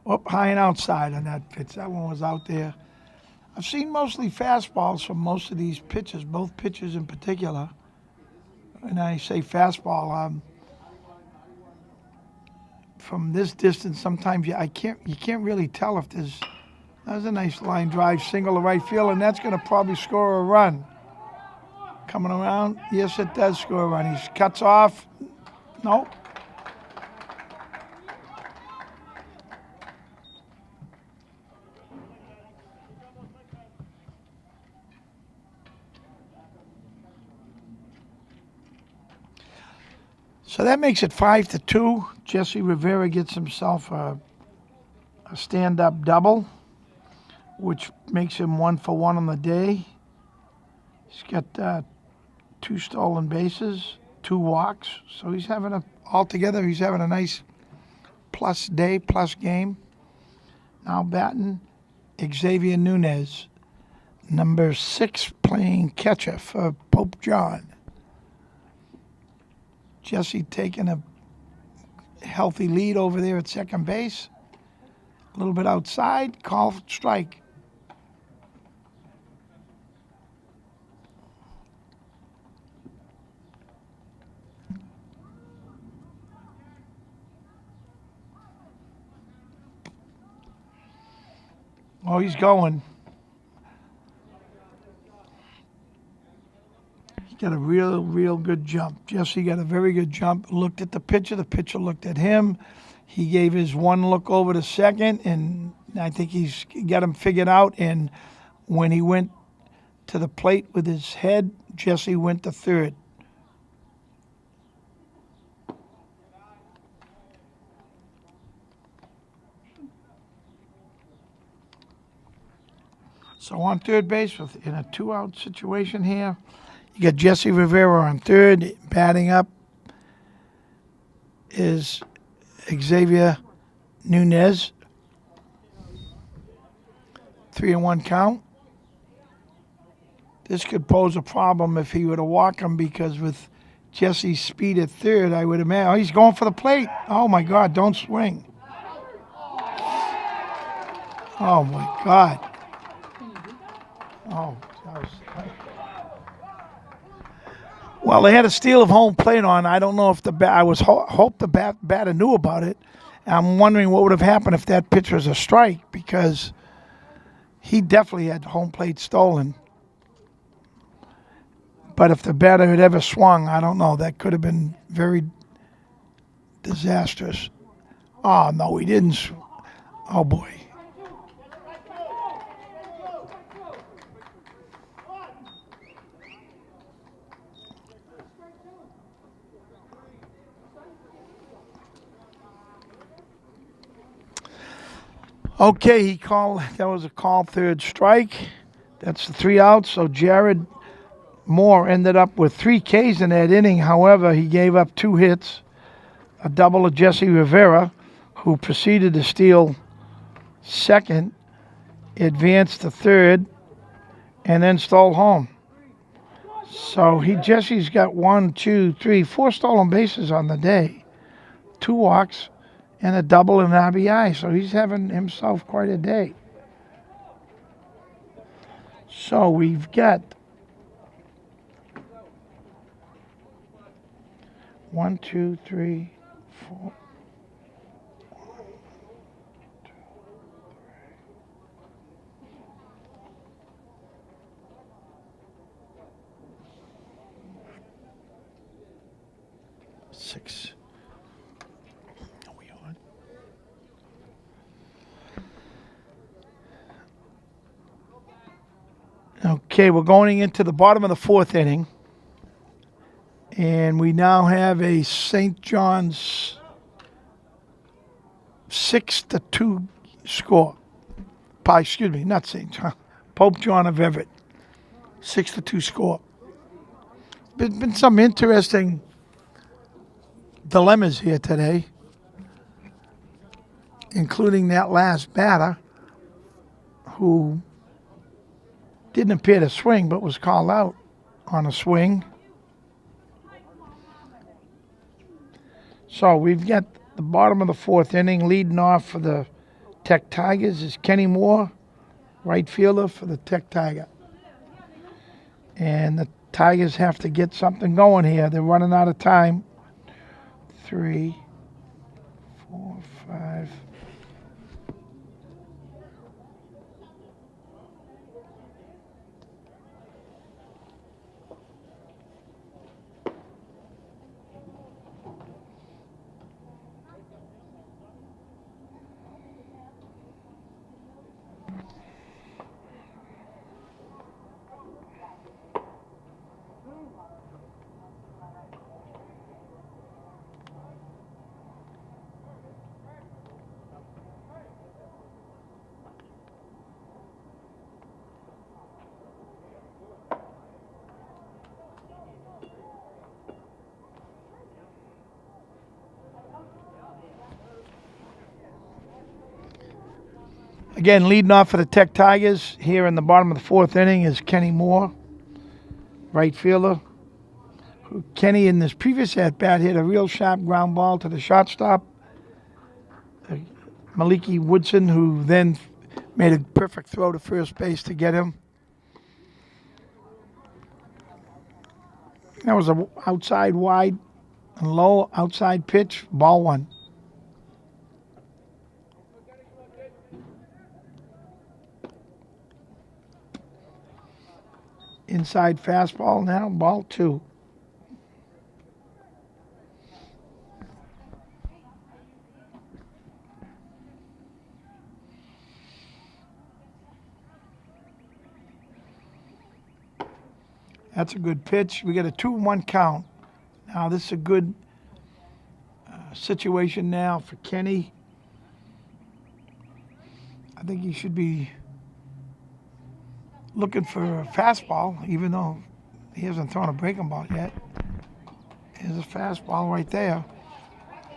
Up high and outside on that pitch. That one was out there. I've seen mostly fastballs from most of these pitches, both pitches in particular. And I say fastball, from this distance, sometimes you can't really tell if there's. That's a nice line drive, single to right field, and that's going to probably score a run. Coming around, yes, it does score a run. He cuts off. Nope. So that makes it 5-2. Jesse Rivera gets himself a stand-up double, which makes him 1 for 1 on the day. He's got 2 stolen bases, 2 walks. So he's having altogether, he's having a nice plus day, plus game. Now batting Xavier Nunez, number 6, playing catcher for Pope John. Jesse taking a healthy lead over there at second base. A little bit outside, call strike. Oh, he's going. He got a real good jump. Jesse got a very good jump. Looked at the pitcher looked at him. He gave his one look over to second, and I think he's got him figured out. And when he went to the plate with his head, Jesse went to third. So on third base, in a 2-out situation here, you got Jesse Rivera on third. Batting up is Xavier Nunez. 3-1 count. This could pose a problem if he were to walk him, because with Jesse's speed at third, I would imagine. Oh, he's going for the plate. Oh my God, don't swing. Oh my God. Oh, that was. Well, they had a steal of home plate on. I don't know if I was hope the batter knew about it. I'm wondering what would have happened if that pitch was a strike, because he definitely had home plate stolen. But if the batter had ever swung, I don't know. That could have been very disastrous. Oh no, he didn't. Oh boy. Okay, that was a call, third strike. That's the 3 outs. So Jared Moore ended up with 3 Ks in that inning. However, he gave up 2 hits, a double of Jesse Rivera, who proceeded to steal second, advanced to third, and then stole home. So Jesse's got 4 stolen bases on the day, 2 walks, and a double and an RBI. So he's having himself quite a day. So we've got 1, 2, 3, 4. 6. Are we on? Okay, we're going into the bottom of the 4th inning. And we now have a St. John's 6-2 score. Excuse me, not St. John. Pope John of Everett. 6-2 score. Been some interesting dilemmas here today, including that last batter who didn't appear to swing but was called out on a swing. So we've got the bottom of the 4th inning. Leading off for the Tech Tigers is Kenny Moore, right fielder for the Tech Tiger. And the Tigers have to get something going here. They're running out of time. 3, 4, 5. Again, leading off for the Tech Tigers here in the bottom of the fourth inning is Kenny Moore, right fielder. Kenny, in this previous at-bat, hit a real sharp ground ball to the shortstop, Maliki Woodson, who then made a perfect throw to first base to get him. That was a outside wide and low outside pitch, ball one. Inside fastball now, ball two. That's a good pitch. We got a 2-1 count. Now this is a good situation now for Kenny. I think he should be looking for a fastball, even though he hasn't thrown a breaking ball yet. There's a fastball right there.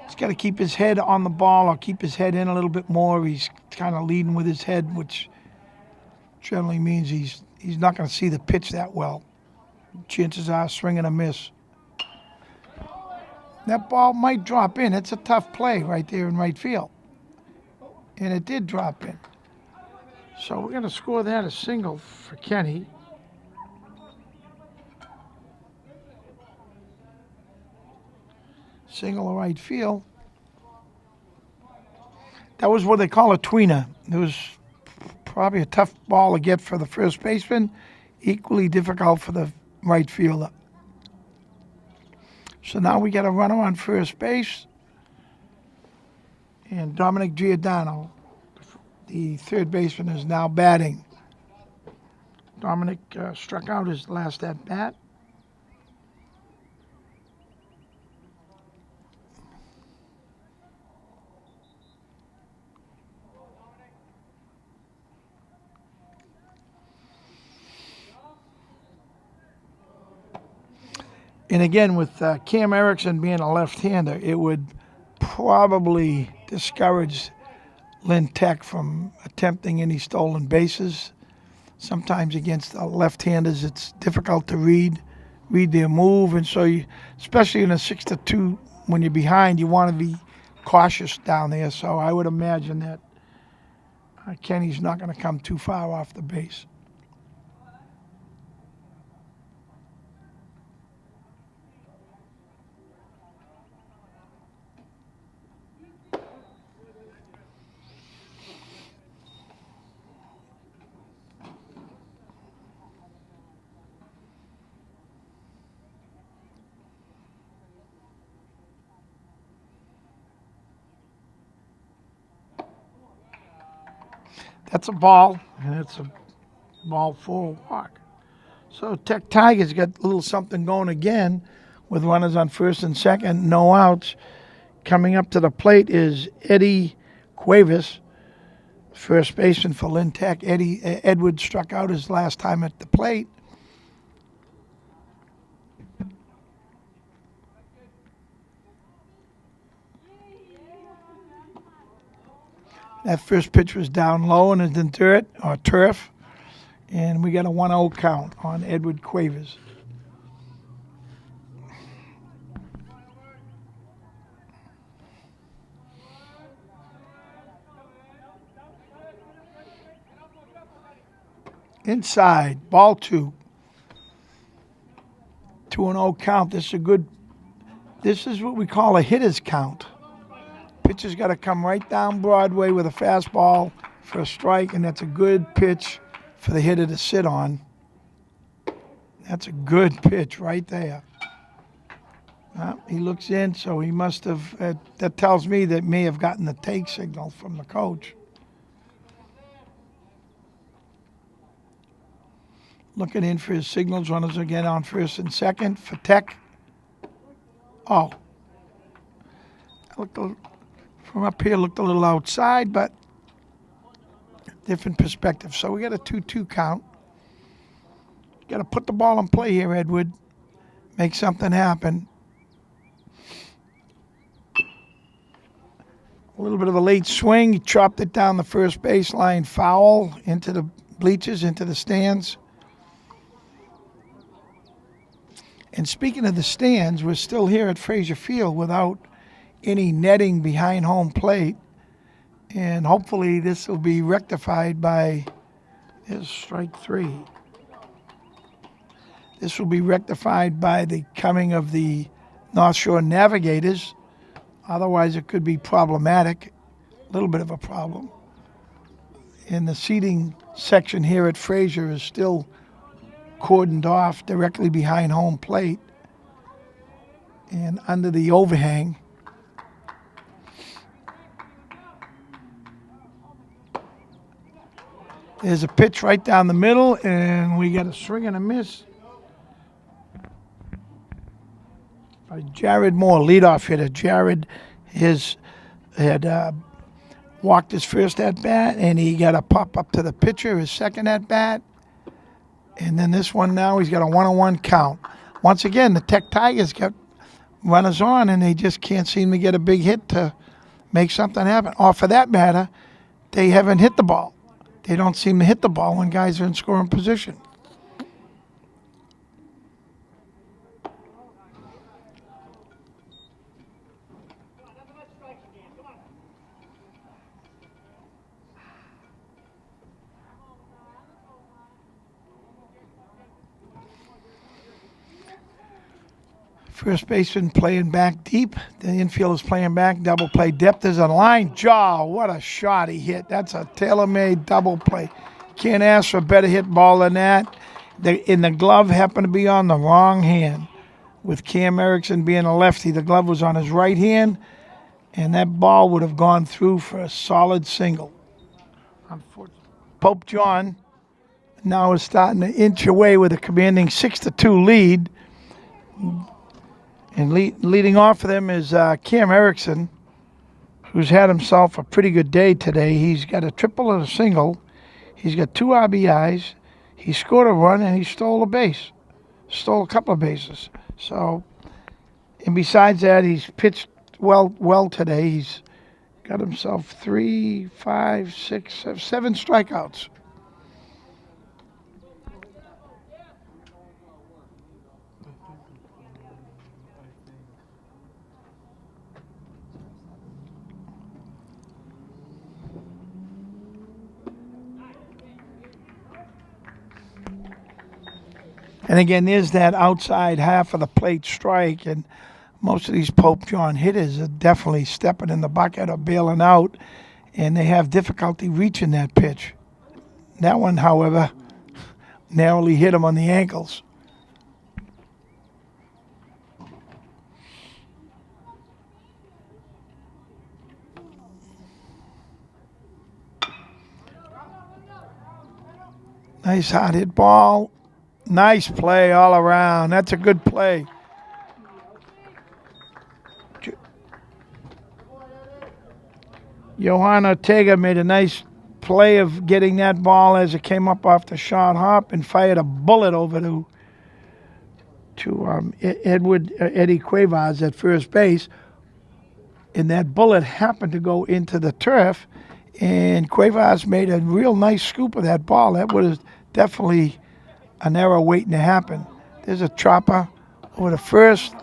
He's got to keep his head on the ball or keep his head in a little bit more. He's kind of leading with his head, which generally means he's not going to see the pitch that well. Chances are swing and a miss. That ball might drop in. It's a tough play right there in right field. And it did drop in. So we're going to score that a single for Kenny. Single to right field. That was what they call a tweener. It was probably a tough ball to get for the first baseman, equally difficult for the right fielder. So now we got a runner on first base. And Dominic Giordano, the third baseman, is now batting. Dominic struck out his last at bat. And again, with Cam Erickson being a left-hander, it would probably discourage Lynn Tech from attempting any stolen bases. Sometimes against left-handers, it's difficult to read their move, and so you, especially in a 6-2, when you're behind, you want to be cautious down there. So I would imagine that Kenny's not going to come too far off the base. That's a ball, and it's a ball for a walk. So Tech Tigers got a little something going again with runners on first and second, no outs. Coming up to the plate is Eddie Cuevas, first baseman for Lynn Tech. Edward struck out his last time at the plate. That first pitch was down low and it's in dirt or turf. And we got a 1-0 count on Edward Cuevas. Inside, ball two. 2-0 count. This is what we call a hitter's count. Pitcher's got to come right down Broadway with a fastball for a strike, and that's a good pitch for the hitter to sit on. That's a good pitch right there. He looks in, so he must have, that tells me that may have gotten the take signal from the coach. Looking in for his signals, runners again on first and second for Tech. Oh. From up here, looked a little outside, but different perspective. So we got a 2-2 count. Got to put the ball in play here, Edward. Make something happen. A little bit of a late swing. He chopped it down the first baseline, foul into the bleachers, into the stands. And speaking of the stands, we're still here at Frazier Field without any netting behind home plate. And hopefully this will be rectified by, here's strike three. This will be rectified by the coming of the North Shore Navigators. Otherwise, it could be problematic, a little bit of a problem. And the seating section here at Frazier is still cordoned off directly behind home plate and under the overhang. There's a pitch right down the middle, and we got a swing and a miss by Jared Moore, leadoff hitter. Jared had walked his first at bat, and he got a pop up to the pitcher, his second at bat. And then this one now, he's got a 1-1 count. Once again, the Tech Tigers got runners on, and they just can't seem to get a big hit to make something happen. Or for that matter, they haven't hit the ball. They don't seem to hit the ball when guys are in scoring position. First baseman playing back deep. The infield is playing back. Double play. Depth is on line. Jaw. What a shot he hit. That's a tailor-made double play. Can't ask for a better hit ball than that. The glove happened to be on the wrong hand. With Cam Erickson being a lefty, the glove was on his right hand, and that ball would have gone through for a solid single. Pope John now is starting to inch away with a commanding 6-2 lead. And leading off of them is Cam Erickson, who's had himself a pretty good day today. He's got a triple and a single. He's got 2 RBIs. He scored a run, and he stole a base. Stole a couple of bases. So, and besides that, he's pitched well today. He's got himself 3, 5, 6, 7 strikeouts. And again, there's that outside half of the plate strike, and most of these Pope John hitters are definitely stepping in the bucket or bailing out, and they have difficulty reaching that pitch. That one, however, narrowly hit him on the ankles. Nice hard hit ball. Nice play all around. That's a good play. Johan Ortega made a nice play of getting that ball as it came up off the short hop and fired a bullet over to Eddie Cuevas at first base. And that bullet happened to go into the turf, and Cuevas made a real nice scoop of that ball. That would have definitely an error waiting to happen. There's a chopper over the first.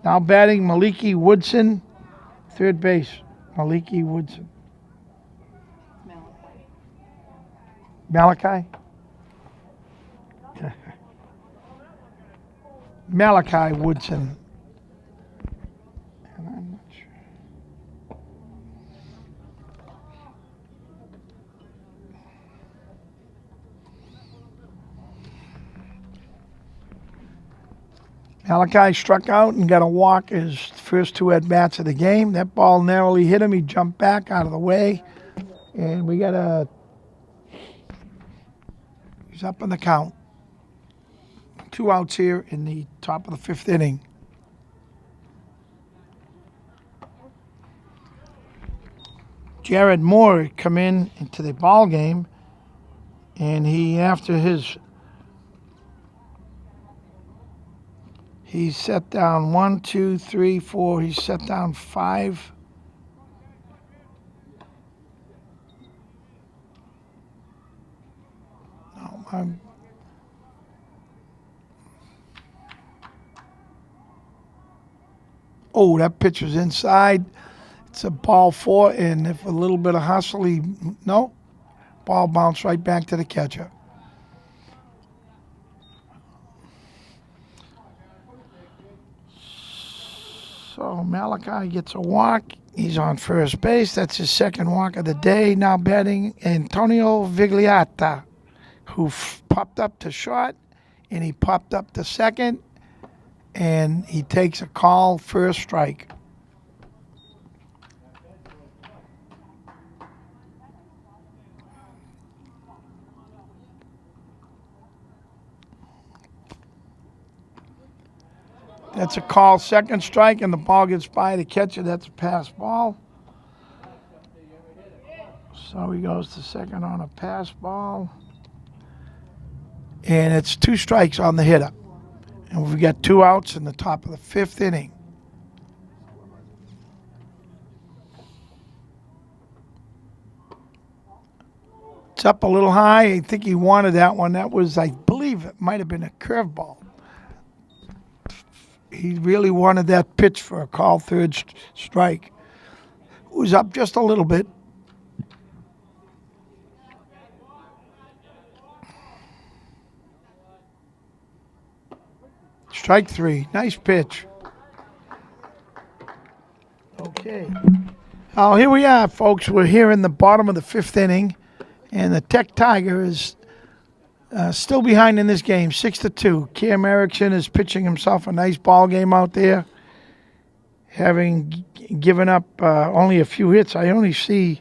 Now batting Maliki Woodson, third base. Maliki Woodson. Malachi? Malachi Woodson. And I'm not sure. Malachi struck out and got a walk his first 2 at-bats of the game. That ball narrowly hit him. He jumped back out of the way. And we got he's up on the count. 2 outs here in the top of the 5th inning. Jared Moore come into the ball game, and he, after his He's set down 1, 2, 3, 4. He's set down 5. No, oh, that pitch was inside. It's a ball 4, and if a little bit of hustle, no, ball bounced right back to the catcher. So Malachi gets a walk. He's on first base. That's his second walk of the day. Now batting Antonio Vigliata, who popped up to short, and he popped up to second, and he takes a call, first strike. That's a call, second strike, and the ball gets by the catcher. That's a pass ball. So he goes to second on a pass ball. And it's 2 strikes on the hitter. And we've got 2 outs in the top of the 5th inning. It's up a little high. I think he wanted that one. That was, I believe, it might have been a curveball. He really wanted that pitch for a call, third strike. It was up just a little bit. Strike 3. Nice pitch. Okay. Oh, here we are, folks. We're here in the bottom of the 5th inning, and the Tech Tiger is still behind in this game, 6-2. Cam Erickson is pitching himself a nice ball game out there, having given up only a few hits. I only see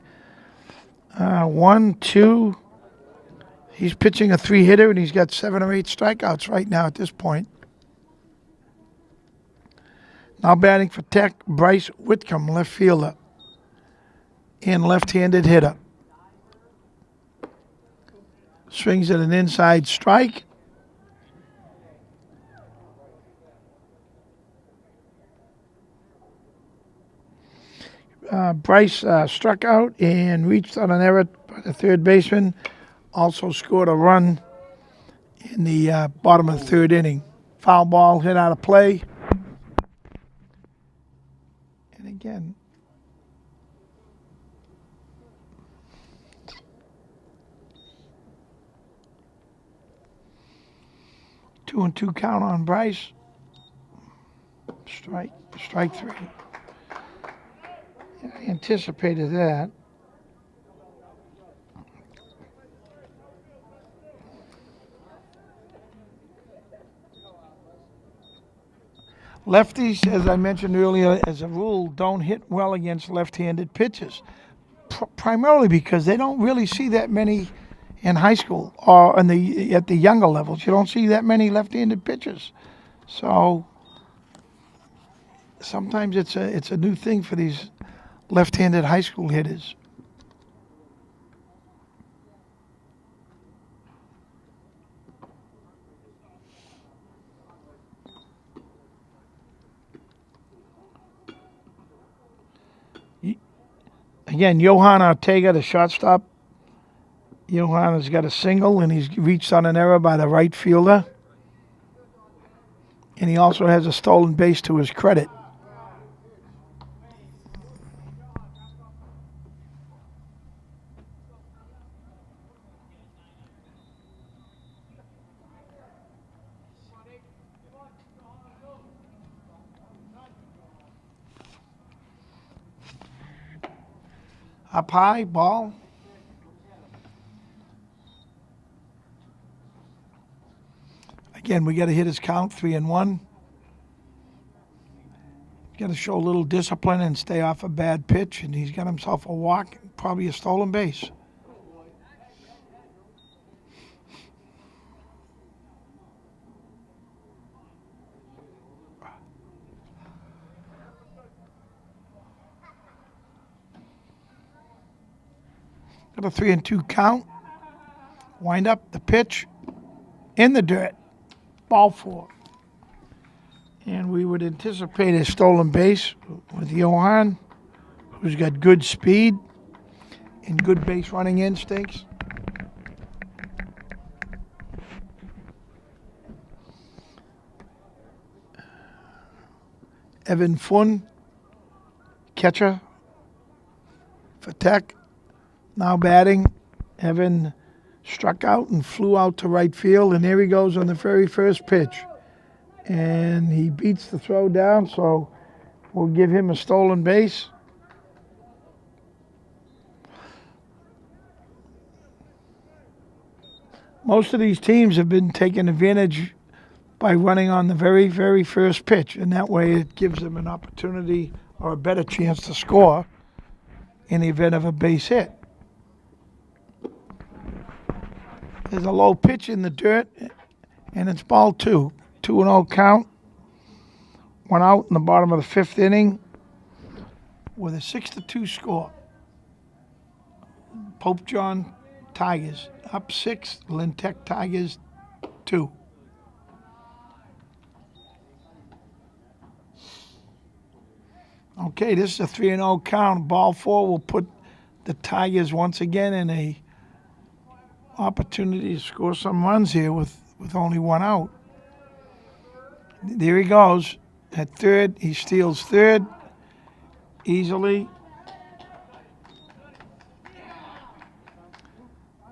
1, 2. He's pitching a 3-hitter, and he's got 7 or 8 strikeouts right now at this point. Now batting for Tech, Bryce Whitcomb, left fielder and left-handed hitter. Swings at an inside strike. Bryce struck out and reached on an error by the third baseman. Also scored a run in the bottom of the 3rd inning. Foul ball hit out of play. And again, two and two count on Bryce. Strike 3. I anticipated that. Lefties, as I mentioned earlier, as a rule, don't hit well against left-handed pitchers, primarily because they don't really see that many in high school or at the younger levels. You don't see that many left-handed pitchers, so sometimes it's a new thing for these left-handed high school hitters. Again, Johan Ortega, the shortstop. Johan has got a single, and he's reached on an error by the right fielder. And he also has a stolen base to his credit. Up high, ball. Again, we got to hit his count, 3-1. Got to show a little discipline and stay off a bad pitch, and he's got himself a walk, probably a stolen base. Got a 3-2 count. Wind up the pitch in the dirt. Ball 4. And we would anticipate a stolen base with Johan, who's got good speed and good base running instincts. Evan Fun, catcher for Tech, now batting. Evan struck out and flew out to right field, and there he goes on the very first pitch. And he beats the throw down, so we'll give him a stolen base. Most of these teams have been taking advantage by running on the very, very first pitch, and that way it gives them an opportunity or a better chance to score in the event of a base hit. There's a low pitch in the dirt, and it's ball 2. 2-0 count. 1 out in the bottom of the 5th inning with a 6-2 score. Pope John Tigers up 6, Lynn Tech Tigers 2. Okay, this is a 3-0 count. Ball 4 will put the Tigers once again in a opportunity to score some runs here with only 1 out. There he goes at third. He steals third easily.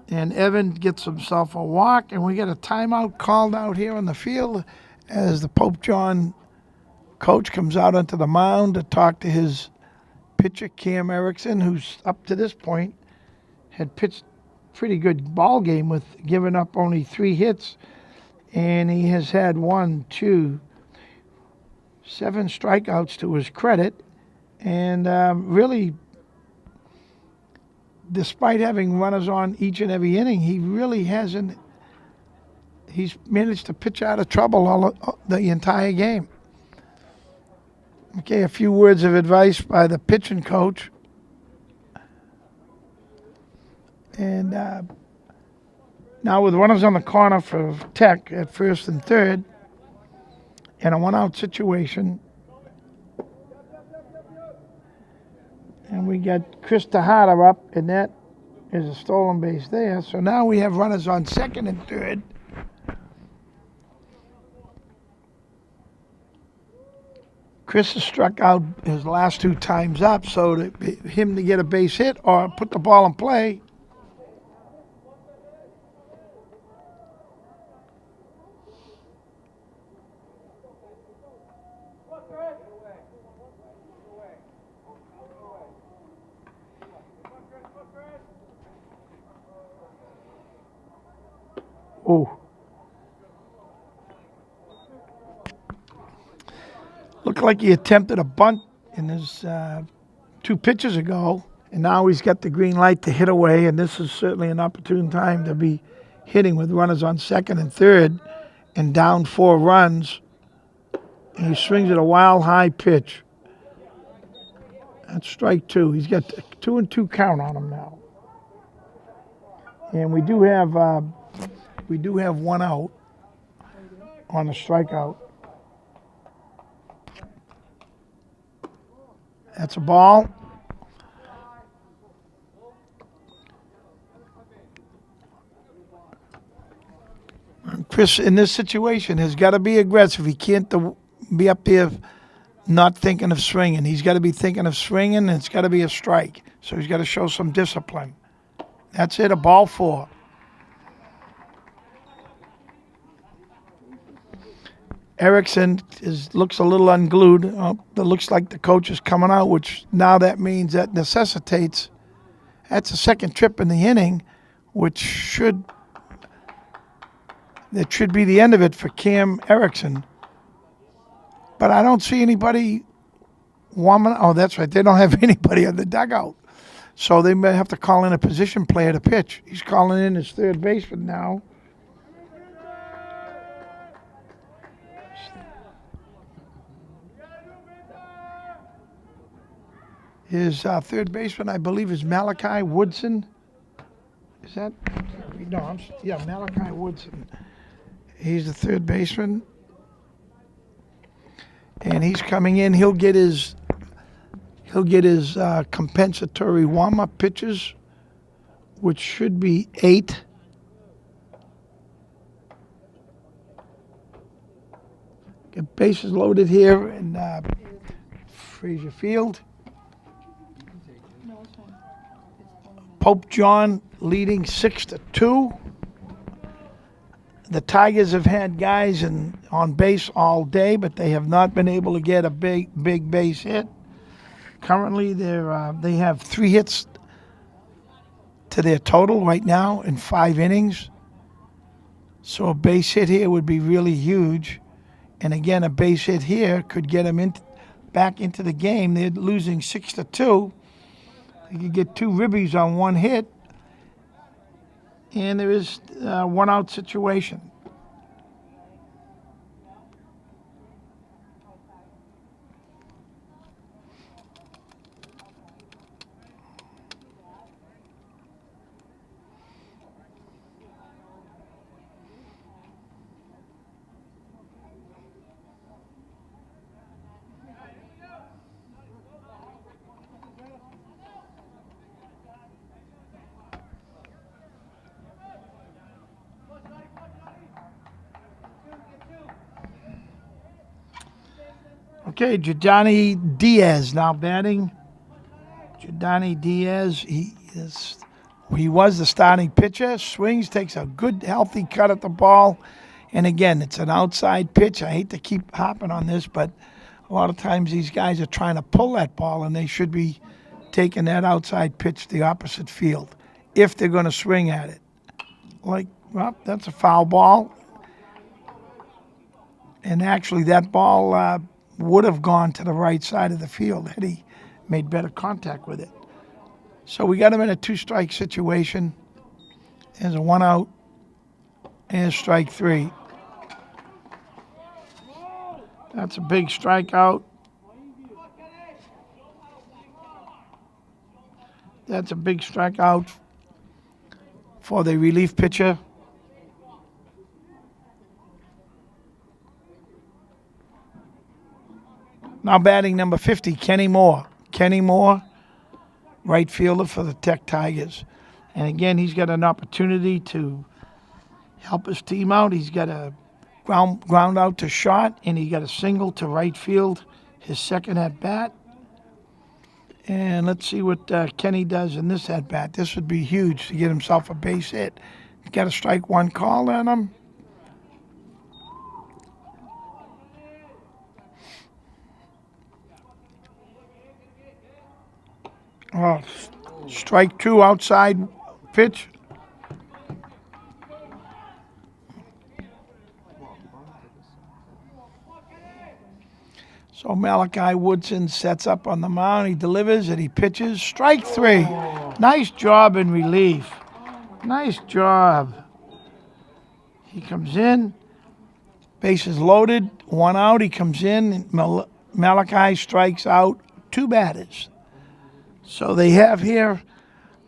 And Evan gets himself a walk, and we get a timeout called out here on the field as the Pope John coach comes out onto the mound to talk to his pitcher, Cam Erickson, who's up to this point had pitched pretty good ball game with giving up only 3 hits. And he has had 7 strikeouts to his credit. And really, despite having runners on each and every inning, he really hasn't. He's managed to pitch out of trouble the entire game. Okay, a few words of advice by the pitching coach. And now with runners on the corner for Tech at first and third, and a 1-out situation. And we got Chris Tejada up, and that is a stolen base there. So now we have runners on second and third. Chris has struck out his last 2 times up, so him to get a base hit or put the ball in play. Oh. Looked like he attempted a bunt in his 2 pitches ago, and now he's got the green light to hit away, and this is certainly an opportune time to be hitting with runners on second and third and down 4 runs. And he swings at a wild high pitch. That's strike 2. He's got 2-2 count on him now. And we do have 1 out on a strikeout. That's a ball. Chris, in this situation, has got to be aggressive. He can't be up there not thinking of swinging. He's got to be thinking of swinging, and it's got to be a strike. So he's got to show some discipline. That's it, a ball 4. Erickson looks a little unglued. It looks like the coach is coming out, which now that means that necessitates, that's a second trip in the inning, that should be the end of it for Cam Erickson. But I don't see anybody warming. Oh, that's right. They don't have anybody on the dugout. So they may have to call in a position player to pitch. He's calling in his third baseman now. His third baseman, I believe, is Malachi Woodson. Is that? No, Malachi Woodson. He's the third baseman. And he's coming in. He'll get his compensatory warm-up pitches, which should be 8. Get bases loaded here in Frazier Field. No, it's fine. It's fine. Pope John leading 6-2. The Tigers have had guys on base all day, but they have not been able to get a big base hit. Currently, they have 3 hits to their total right now in 5 innings. So a base hit here would be really huge. And again, a base hit here could get them back into the game. They're losing 6-2. They could get 2 ribbies on 1 hit. And there is a 1-out situation. Okay, Jordani Diaz now batting. Jordani Diaz, he was the starting pitcher. Swings, takes a good, healthy cut at the ball. And again, it's an outside pitch. I hate to keep hopping on this, but a lot of times these guys are trying to pull that ball, and they should be taking that outside pitch to the opposite field if they're going to swing at it. Well, that's a foul ball. And actually, that ball would have gone to the right side of the field had he made better contact with it. So we got him in a 2-strike situation. There's a 1-out and strike 3. That's a big strikeout. That's a big strikeout for the relief pitcher. Now batting number 50, Kenny Moore. Kenny Moore, right fielder for the Tech Tigers. And again, he's got an opportunity to help his team out. He's got a ground out to short, and he got a single to right field, his second at bat. And let's see what Kenny does in this at bat. This would be huge to get himself a base hit. He's got a strike 1 call on him. Oh, strike 2 outside pitch. So Malachi Woodson sets up on the mound. He delivers and he pitches. Strike 3. Nice job in relief. Nice job. He comes in. Bases loaded. 1 out. He comes in. Malachi strikes out 2 batters. So they have here,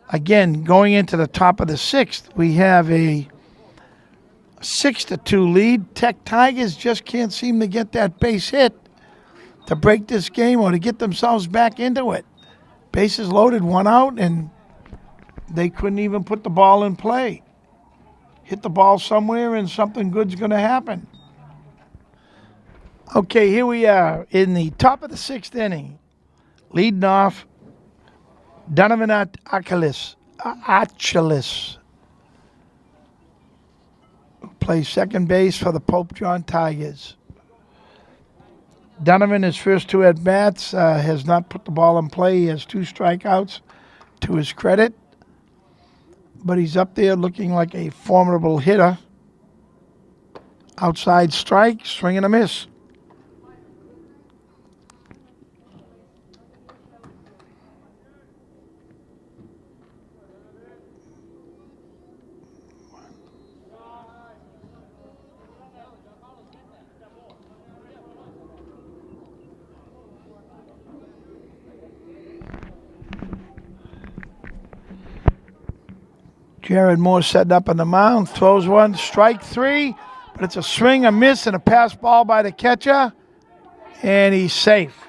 again, going into the top of the 6th, we have a 6-2 lead. Tech Tigers just can't seem to get that base hit to break this game or to get themselves back into it. Bases loaded, 1 out, and they couldn't even put the ball in play. Hit the ball somewhere and something good's going to happen. Okay, here we are in the top of the 6th inning. Leading off, Donovan Achelis plays second base for the Pope John Tigers. Donovan, his first 2 at-bats, has not put the ball in play. He has 2 strikeouts to his credit. But he's up there looking like a formidable hitter. Outside strike, swing and a miss. Jared Moore setting up on the mound, throws 1, strike 3, but it's a swing, a miss, and a pass ball by the catcher. And he's safe.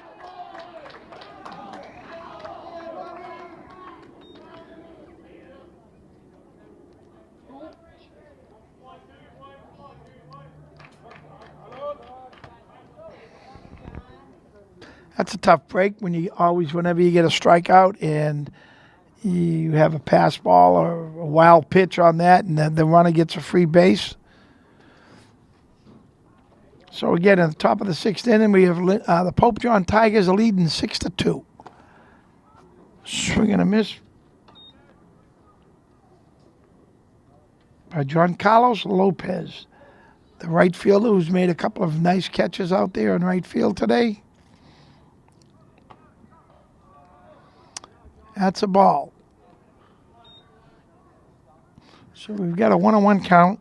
That's a tough break when you always, whenever you get a strikeout and you have a pass ball or a wild pitch on that, and the runner gets a free base. So again, at the top of the sixth inning, we have the Pope John Tigers are leading 6-2. Swing and a miss by John Carlos Lopez, the right fielder who's made a couple of nice catches out there in right field today. That's a ball. So we've got a 1-1 count.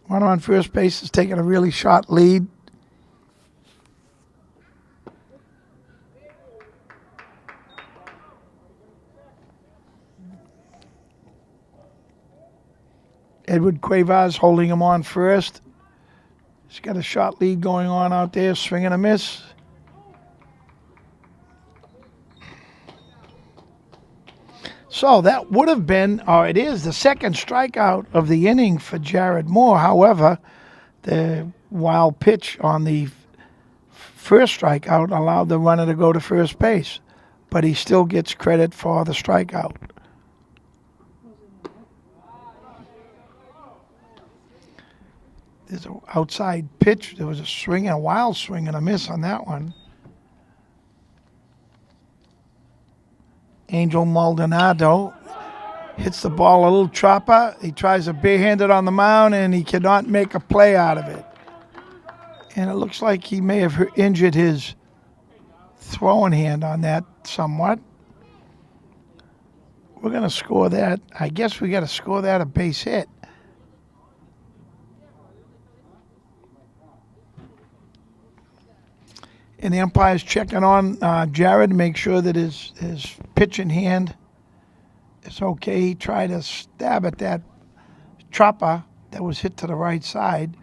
Runner on first base is taking a really short lead. Edward Cuevas holding him on first. He's got a short lead going on out there. Swing and a miss. So that would have been, or it is, the second strikeout of the inning for Jared Moore. However, the wild pitch on the first strikeout allowed the runner to go to first base, but he still gets credit for the strikeout. There's an outside pitch. There was a swing, a wild swing and a miss on that one. Angel Maldonado hits the ball a little chopper. He tries a barehanded on the mound, and he cannot make a play out of it. And it looks like he may have injured his throwing hand on that somewhat. We're going to score that. I guess we got to score that a base hit. And the umpire's checking on Jared to make sure that his pitch in hand is okay. He tried to stab at that chopper that was hit to the right side.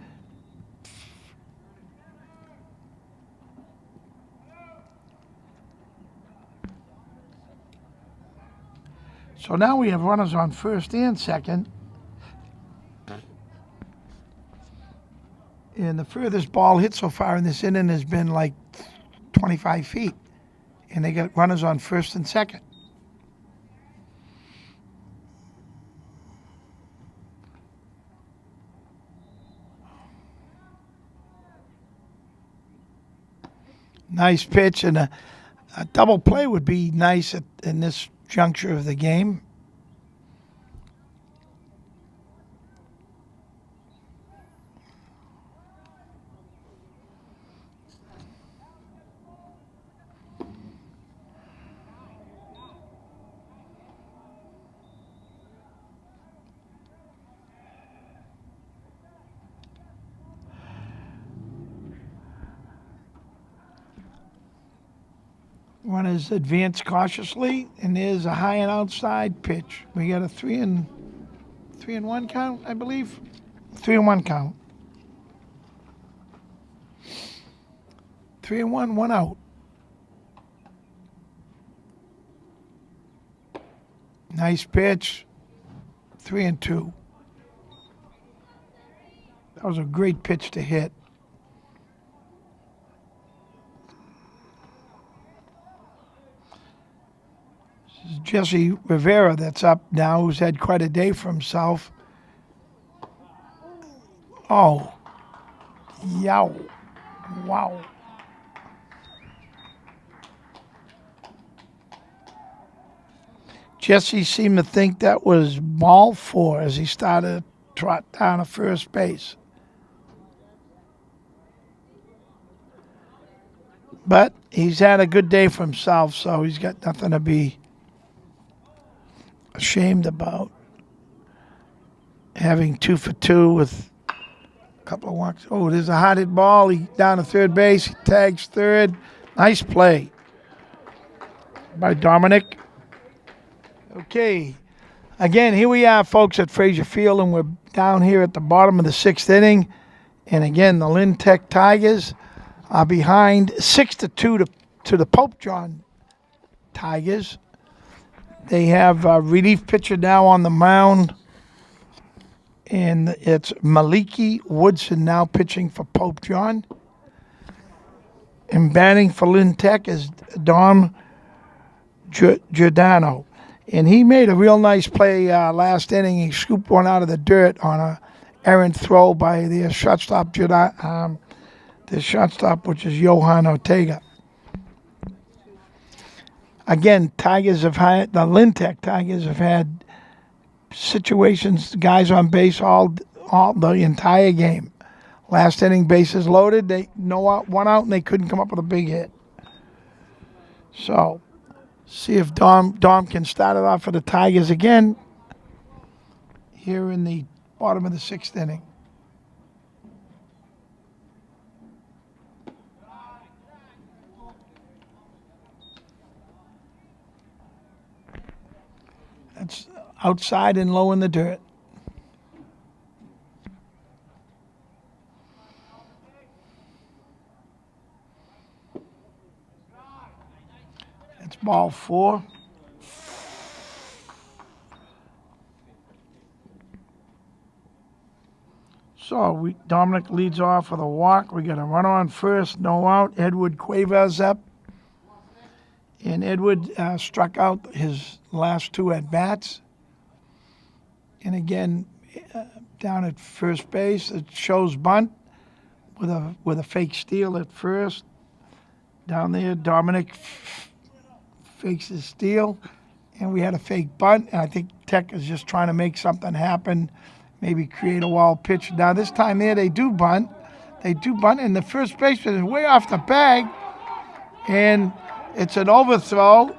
So now we have runners on first and second. And the furthest ball hit so far in this inning has been like 25 feet. And they got runners on first and second. Nice pitch, and a double play would be nice in this juncture of the game. Runners advance cautiously, and there's a high and outside pitch. We got a 3-1 count, I believe. 3-1 count. 3-1, one out. Nice pitch. 3-2. That was a great pitch to hit. Jesse Rivera that's up now, who's had quite a day for himself. Oh, yow, wow. Jesse seemed to think that was ball four as he started to trot down to first base. But he's had a good day for himself, so he's got nothing to be ashamed about. Having 2 for 2 with a couple of walks. Oh, there's a hot hit ball. He down to third base. He tags third. Nice play by Dominic. Okay. Again, here we are, folks, at Frazier Field, and we're down here at the bottom of the sixth inning. And again, the Lynn Tech Tigers are behind 6-2 to the Pope John Tigers. They have a relief pitcher now on the mound, and it's Maliki Woodson now pitching for Pope John. And batting for Lynn Tech is Dom Giordano. And he made a real nice play last inning. He scooped one out of the dirt on a errant throw by the shortstop, which is Johan Ortega. Again, the Lynn Tech Tigers have had situations, guys on base all the entire game. Last inning, bases loaded, one out, and they couldn't come up with a big hit. So, see if Dom can start it off for the Tigers again here in the bottom of the 6th inning. That's outside and low in the dirt. That's ball 4. So Dominic leads off with a walk. We got a runner on first, no out. Edward Cuevas up. And Edward struck out his last 2 at-bats. And again, down at first base, it shows bunt with a fake steal at first. Down there, Dominic fakes his steal. And we had a fake bunt. And I think Tech is just trying to make something happen, maybe create a wild pitch. Now, this time there, they do bunt. And the first baseman is way off the bag. And it's an overthrow,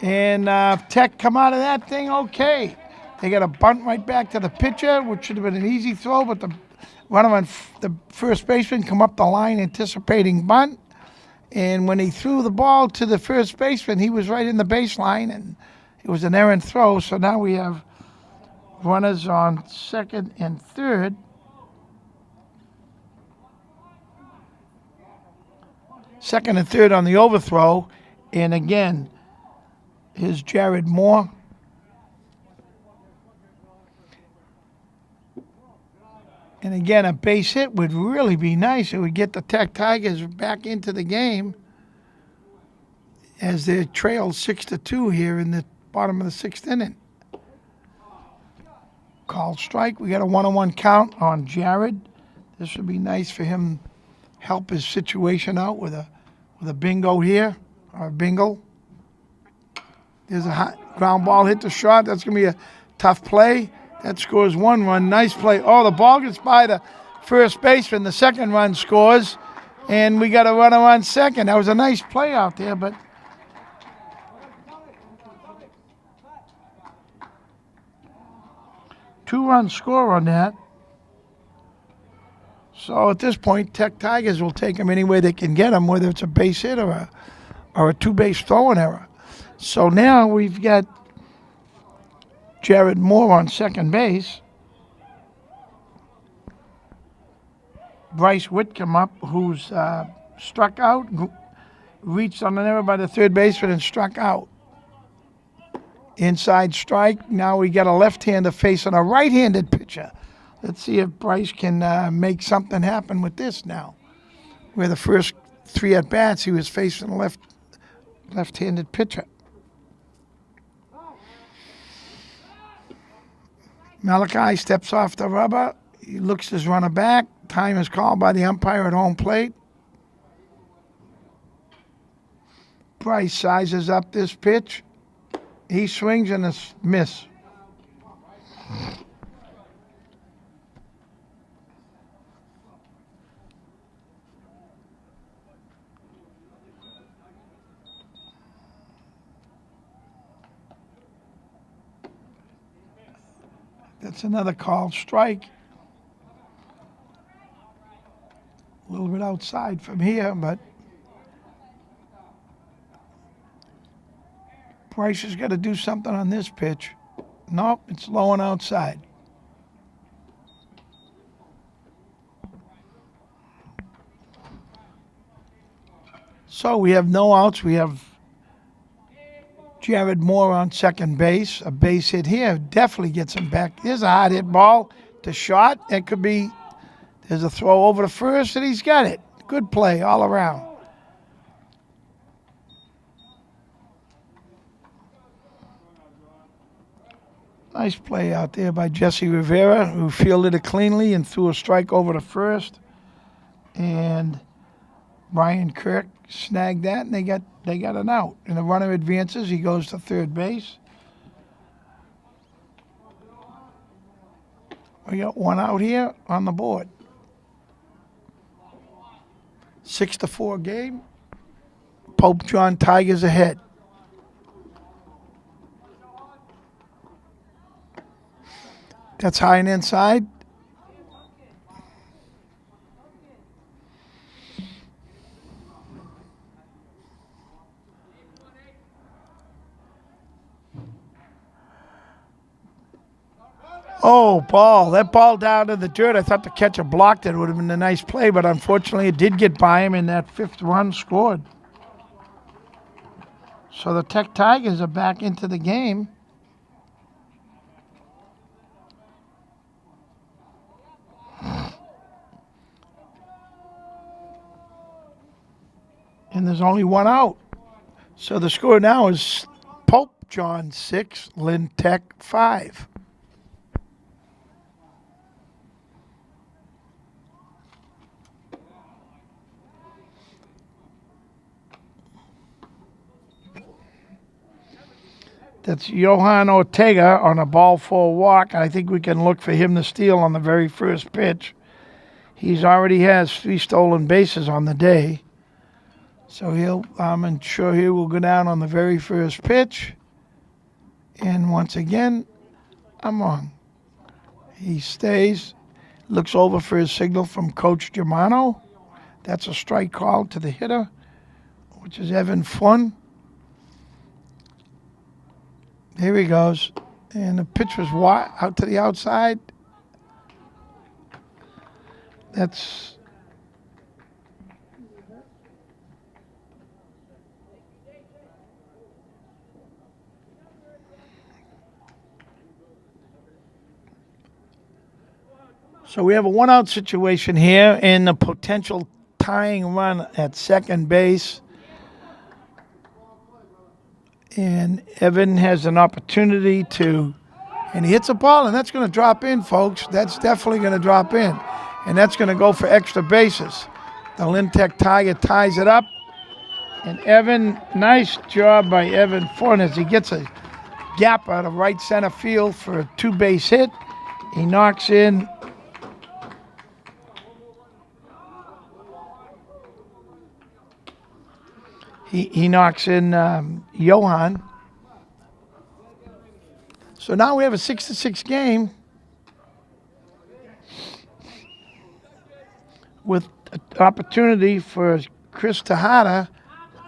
and Tech come out of that thing okay. They got a bunt right back to the pitcher, which should have been an easy throw, but the first baseman come up the line anticipating bunt, and when he threw the ball to the first baseman, he was right in the baseline, and it was an errant throw. So now we have runners on second and third. Second and third on the overthrow. And again, here's Jared Moore. And again, a base hit would really be nice. It would get the Tech Tigers back into the game as they trail 6-2 here in the bottom of the 6th inning. Called strike. We got a 1-1 count on Jared. This would be nice for him, help his situation out with a bingo here, or a bingo. There's a hot ground ball hit to short. That's going to be a tough play. That scores 1 run. Nice play. Oh, the ball gets by the first baseman. The second run scores, and we got a runner on second. That was a nice play out there, but two-run score on that. So at this point, Tech Tigers will take them any way they can get them, whether it's a base hit or a two-base throwing error. So now we've got Jared Moore on second base. Bryce Whitcomb up, who's struck out, reached on an error by the third baseman and struck out. Inside strike. Now we got a left-hander facing a right-handed pitcher. Let's see if Bryce can make something happen with this now. Where the first 3 at-bats, he was facing a left-handed pitcher. Malachi steps off the rubber. He looks his runner back. Time is called by the umpire at home plate. Bryce sizes up this pitch. He swings and a miss. That's another called strike. A little bit outside from here, but Bryce has got to do something on this pitch. Nope, it's low and outside. So we have no outs. We have Jared Moore on second base. A base hit here definitely gets him back. Here's a hard hit ball to short. It could be, there's a throw over to first, and he's got it. Good play all around. Nice play out there by Jesse Rivera, who fielded it cleanly and threw a strike over to first. And Brian Kirk snagged that, and they got an out. And the runner advances. He goes to third base. We got one out here on the board. 6-4 game. Pope John Tigers ahead. That's high and inside. Oh, ball. That ball down to the dirt. I thought the catcher blocked it. It would have been a nice play, but unfortunately it did get by him, and that fifth run scored. So the Tech Tigers are back into the game. And there's only one out. So the score now is Pope John 6, Lynn Tech 5. That's Johan Ortega on a ball for a walk. I think we can look for him to steal on the very first pitch. He's already has 3 stolen bases on the day. So I'm sure he will go down on the very first pitch. And once again, I'm wrong. He stays, looks over for his signal from Coach Germano. That's a strike call to the hitter, which is Evan Flynn. Here he goes. And the pitch was out to the outside. That's so we have a one-out situation here and a potential tying run at second base. And Evan has an opportunity and he hits a ball, and that's going to drop in, folks. That's definitely going to drop in. And that's going to go for extra bases. The Lynn Tech Tiger ties it up. And Evan, nice job by Evan Flynn as he gets a gap out of right center field for a 2-base hit. He knocks in He knocks in Johan. So now we have a 6-6 game with an opportunity for Chris Tejada.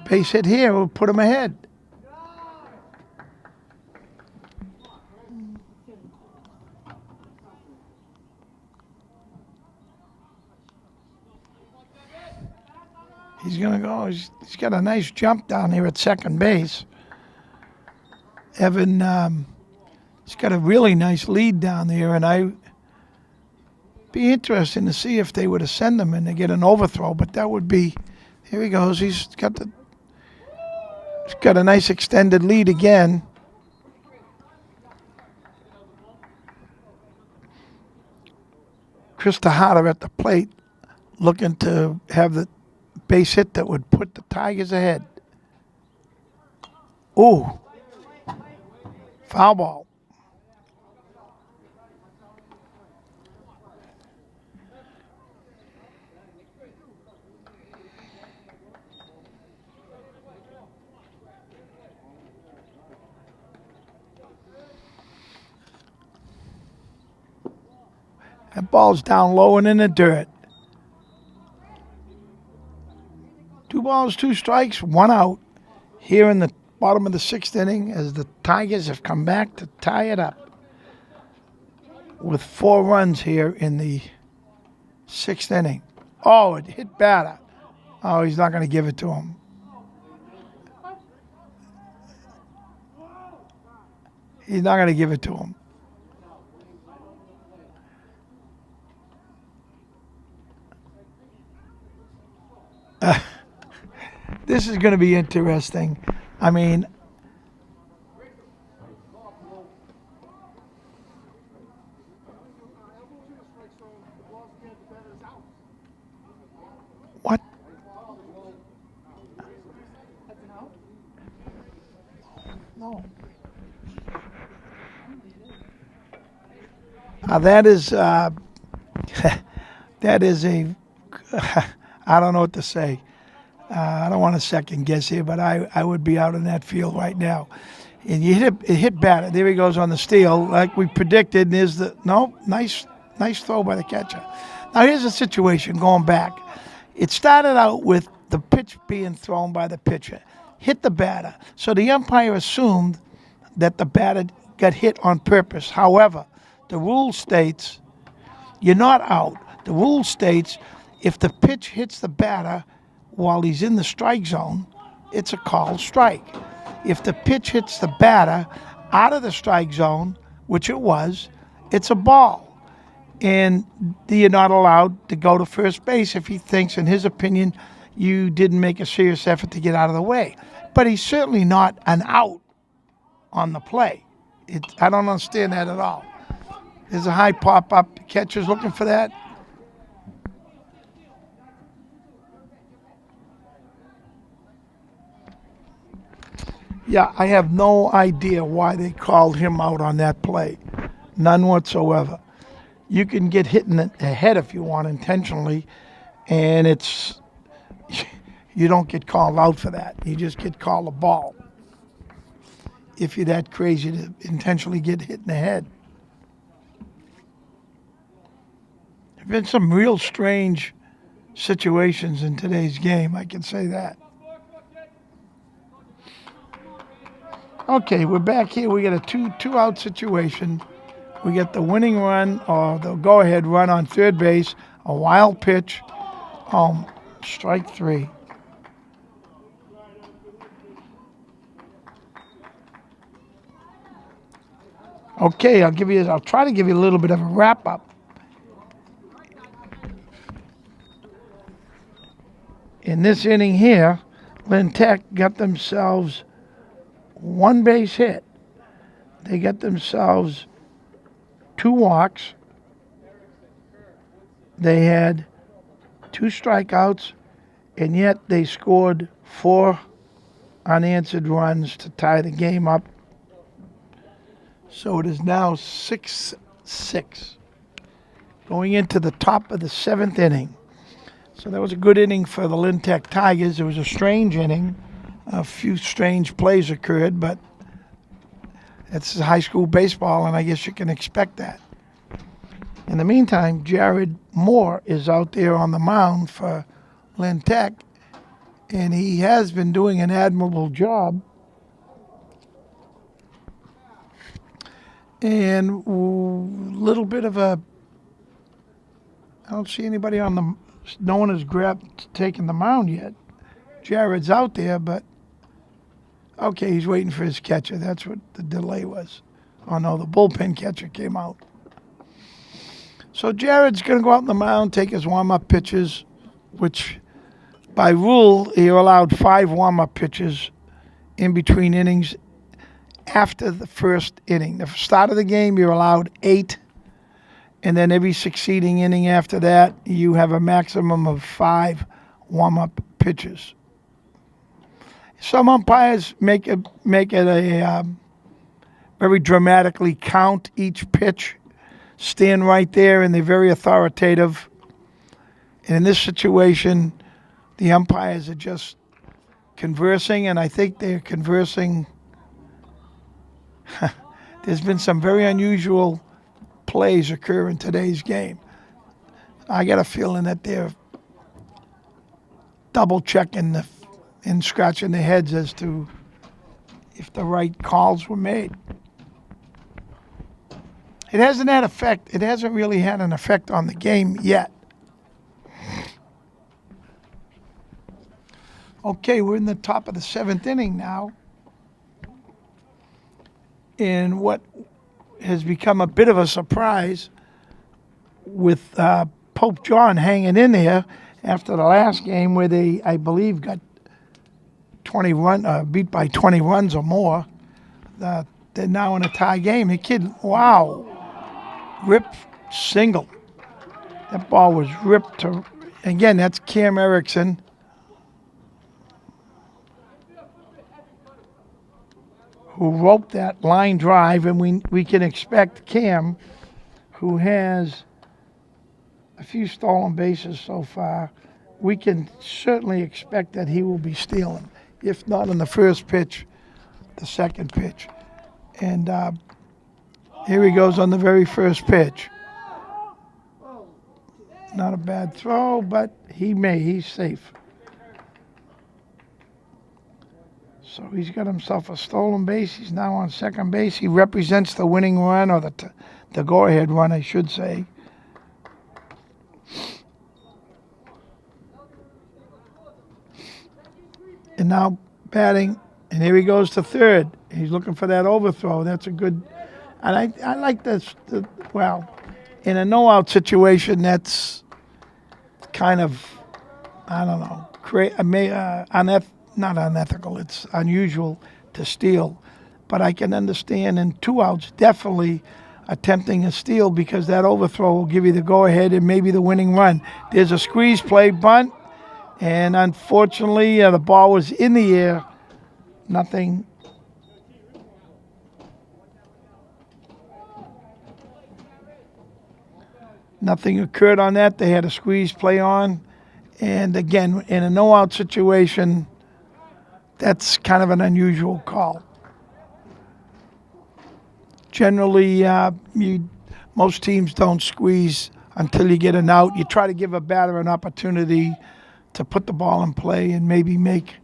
Base hit here will put him ahead. He's going to go. He's got a nice jump down here at second base. Evan, he's got a really nice lead down there, and I'd be interesting to see if they were to send him and to get an overthrow, but that would be, here he goes. He's got a nice extended lead again. Chris Tejada at the plate looking to have the base hit that would put the Tigers ahead. Ooh. Foul ball. That ball's down low and in the dirt. 2 balls, 2 strikes, 1 out here in the bottom of the 6th inning as the Tigers have come back to tie it up with 4 runs here in the 6th inning. Oh, it hit batter. Oh, he's not going to give it to him. He's not going to give it to him. This is going to be interesting. I mean, what? That's an out? No. That is that is a I don't know what to say. I don't want to second guess here, but I would be out in that field right now. And you hit batter. There he goes on the steal, like we predicted. And there's the nice throw by the catcher. Now here's the situation going back. It started out with the pitch being thrown by the pitcher, hit the batter. So the umpire assumed that the batter got hit on purpose. However, the rule states you're not out. The rule states if the pitch hits the batter while he's in the strike zone, it's a called strike. If the pitch hits the batter out of the strike zone, which it was, it's a ball. And you're not allowed to go to first base if he thinks, in his opinion, you didn't make a serious effort to get out of the way. But he's certainly not an out on the play. I don't understand that at all. There's a high pop-up. The catcher's looking for that. Yeah, I have no idea why they called him out on that play. None whatsoever. You can get hit in the head if you want intentionally, and you don't get called out for that. You just get called a ball if you're that crazy to intentionally get hit in the head. There have been some real strange situations in today's game, I can say that. Okay, we're back here. We got a two-out situation. We get the winning run or the go-ahead run on third base, a wild pitch, strike three. Okay, I'll try to give you a little bit of a wrap-up. In this inning here, Lynn Tech got themselves one base hit. They got themselves 2 walks. They had 2 strikeouts, and yet they scored 4 unanswered runs to tie the game up. So it is now 6-6. Going into the top of the 7th inning. So that was a good inning for the Lynn Tech Tigers. It was a strange inning. A few strange plays occurred, but it's high school baseball, and I guess you can expect that. In the meantime, Jared Moore is out there on the mound for Lynn Tech, and he has been doing an admirable job. And a little bit of I don't see anybody no one has taken the mound yet. Jared's out there, but okay, he's waiting for his catcher. That's what the delay was. Oh no, the bullpen catcher came out. So Jared's going to go out on the mound, take his warm-up pitches, which by rule, you're allowed 5 warm-up pitches in between innings after the first inning. The start of the game, you're allowed 8, and then every succeeding inning after that, you have a maximum of 5 warm-up pitches. Some umpires make it a very dramatically count each pitch, stand right there, and they're very authoritative. And in this situation, the umpires are just conversing, and I think they're conversing. There's been some very unusual plays occur in today's game. I got a feeling that they're double checking and scratching their heads as to if the right calls were made. It hasn't had effect. It hasn't really had an effect on the game yet. Okay, we're in the top of the 7th inning now. in what has become a bit of a surprise with Pope John hanging in there after the last game where they, I believe, got beat by 20 runs or more. They're now in a tie game. The kid, wow, ripped single. That ball was ripped to, again, that's Cam Erickson. Who roped that line drive, and we can expect Cam, who has a few stolen bases so far, we can certainly expect that he will be stealing, if not in the first pitch, the second pitch. And here he goes on the very first pitch. Not a bad throw, but he's safe. So he's got himself a stolen base. He's now on second base. He represents the winning run, or the go-ahead run, I should say. And now batting, and here he goes to third. He's looking for that overthrow. That's a good, and I like this. Well, in a no-out situation, that's kind of, I don't know, not unethical. It's unusual to steal, but I can understand in 2 outs definitely attempting a steal because that overthrow will give you the go-ahead and maybe the winning run. There's a squeeze play bunt, and unfortunately the ball was in the air. Nothing. Nothing occurred on that. They had a squeeze play on, and again, in a no-out situation, that's kind of an unusual call. Generally, most teams don't squeeze until you get an out. You try to give a batter an opportunity to put the ball in play and maybe make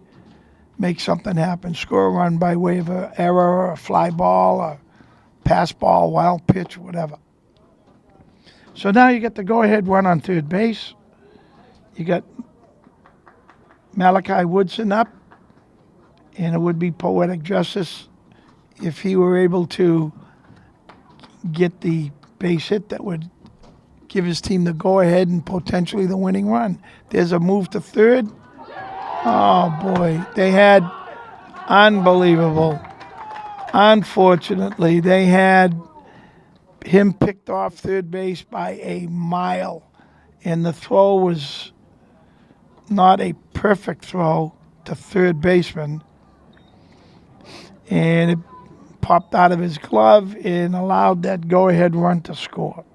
something happen, score a run by way of an error, or a fly ball, or pass ball, wild pitch, whatever. So now you get the go-ahead run on third base. You got Malachi Woodson up. And it would be poetic justice if he were able to get the base hit that would give his team the go-ahead and potentially the winning run. There's a move to third. Oh, boy. They had unbelievable. Unfortunately, they had him picked off third base by a mile. And the throw was not a perfect throw to third baseman. And it popped out of his glove and allowed that go-ahead run to score.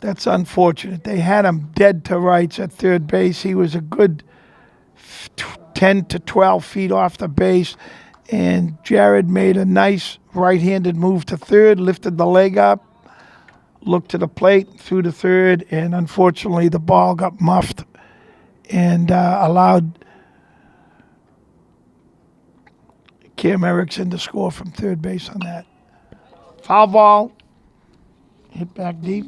That's unfortunate. They had him dead to rights at third base. He was a good 10 to 12 feet off the base, and Jared made a nice right-handed move to third, lifted the leg up, looked to the plate, threw to third, and unfortunately the ball got muffed and allowed Cam Erickson to score from third base on that. Foul ball, hit back deep.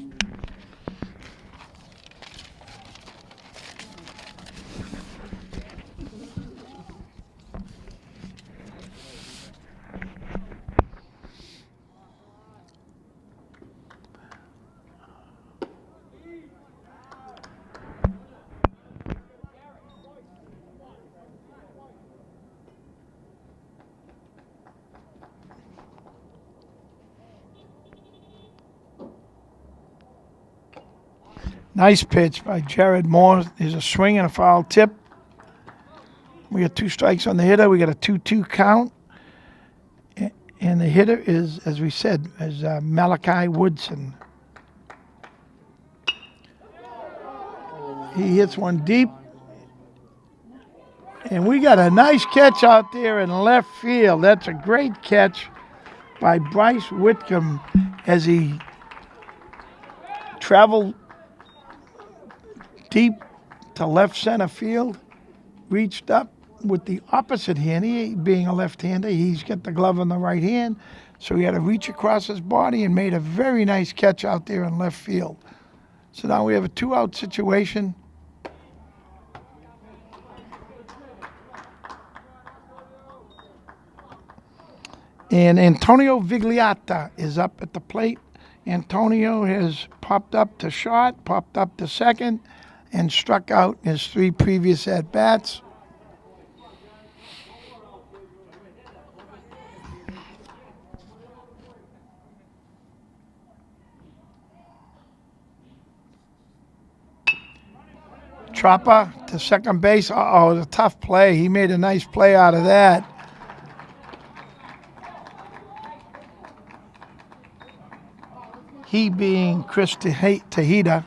Nice pitch by Jared Moore. There's a swing and a foul tip. We got 2 strikes on the hitter. We got a 2-2 count. And the hitter is, as we said, is Malachi Woodson. He hits one deep. And we got a nice catch out there in left field. That's a great catch by Bryce Whitcomb as he traveled deep to left center field, reached up with the opposite hand. He, being a left-hander, he's got the glove in the right hand, so he had to reach across his body and made a very nice catch out there in left field. So now we have a 2-out situation. And Antonio Vigliata is up at the plate. Antonio has popped up to short, popped up to second, and struck out his 3 previous at-bats. Tropper to second base. Uh-oh, it was a tough play. He made a nice play out of that. He being Chris Tejada,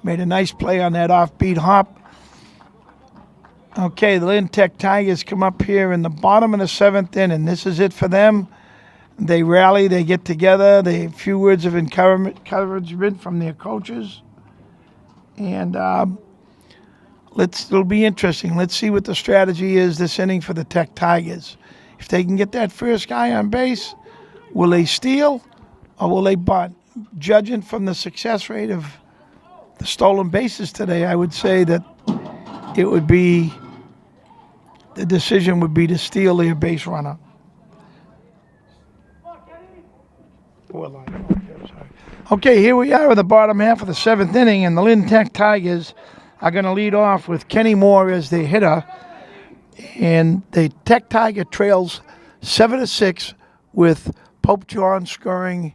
made a nice play on that offbeat hop. Okay, the Lynn Tech Tigers come up here in the bottom of the 7th inning. This is it for them. They rally, they get together. They a few words of encouragement from their coaches. And it'll be interesting. Let's see what the strategy is this inning for the Tech Tigers. If they can get that first guy on base, will they steal or will they bunt? Judging from the success rate of the stolen bases today, I would say that the decision would be to steal their base runner. Okay, here we are in the bottom half of the 7th inning, and the Lynn Tech Tigers are going to lead off with Kenny Moore as their hitter. And the Tech Tiger trails 7-6 with Pope John scoring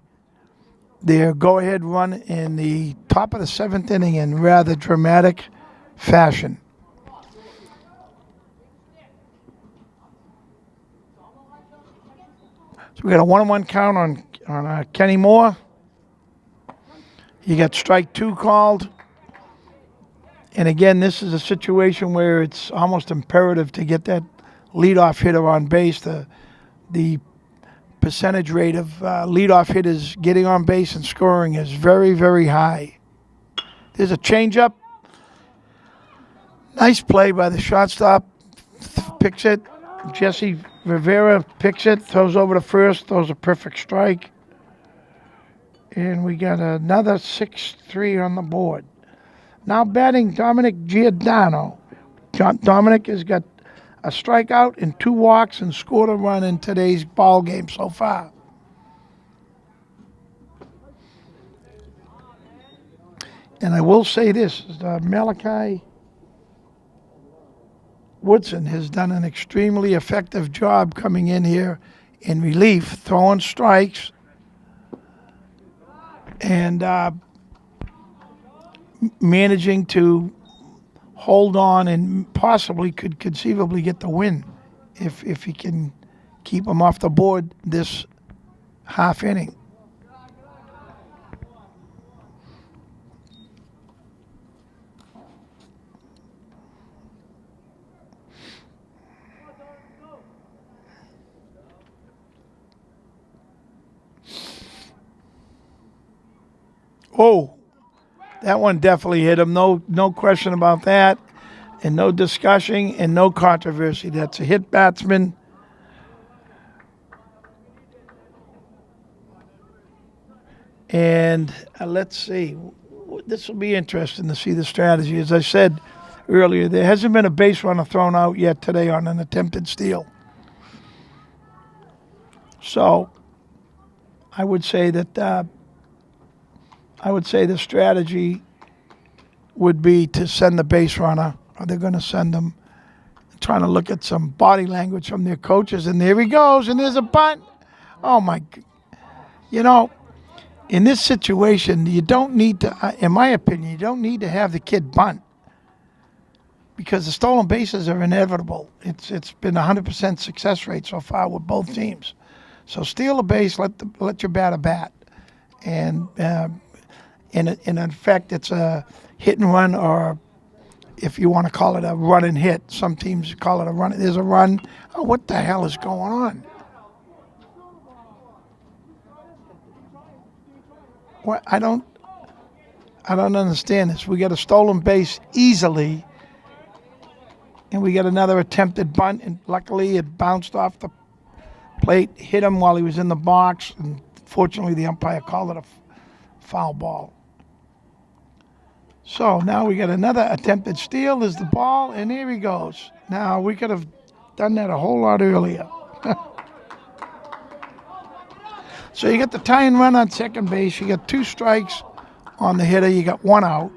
their go-ahead run in the top of the 7th inning in rather dramatic fashion. So we got a 1-1 count on Kenny Moore. You got strike 2 called. And again, this is a situation where it's almost imperative to get that leadoff hitter on base. The percentage rate of leadoff hitters getting on base and scoring is very, very high. There's a changeup. Nice play by the shortstop. Picks it. Jesse Rivera picks it, throws over to first, throws a perfect strike. And we got another 6-3 on the board. Now batting Dominic Giordano. Dominic has got a strikeout and 2 walks and scored a run in today's ball game so far. And I will say this, Malachi Woodson has done an extremely effective job coming in here in relief, throwing strikes, and managing to hold on and possibly could conceivably get the win if he can keep them off the board this half inning. Oh, that one definitely hit him. No question about that. And no discussion and no controversy. That's a hit batsman. And let's see. This will be interesting to see the strategy. As I said earlier, there hasn't been a base runner thrown out yet today on an attempted steal. So I would say that the strategy would be to send the base runner, or they're going to send them, trying to look at some body language from their coaches. And there he goes, and there's a bunt. Oh, my. You know, in this situation, you don't need to, in my opinion, you don't need to have the kid bunt because the stolen bases are inevitable. It's been 100% success rate so far with both teams. So steal a base, let your batter bat. And in effect, it's a hit and run, or if you want to call it a run and hit. Some teams call it a run. There's a run. Oh, what the hell is going on? What? I don't understand this. We got a stolen base easily, and we got another attempted bunt, and luckily it bounced off the plate, hit him while he was in the box, and fortunately the umpire called it a foul ball. So now we got another attempted steal. There's the ball, and here he goes. Now we could have done that a whole lot earlier. So you got the tying run on second base. You got 2 strikes on the hitter. You got 1 out.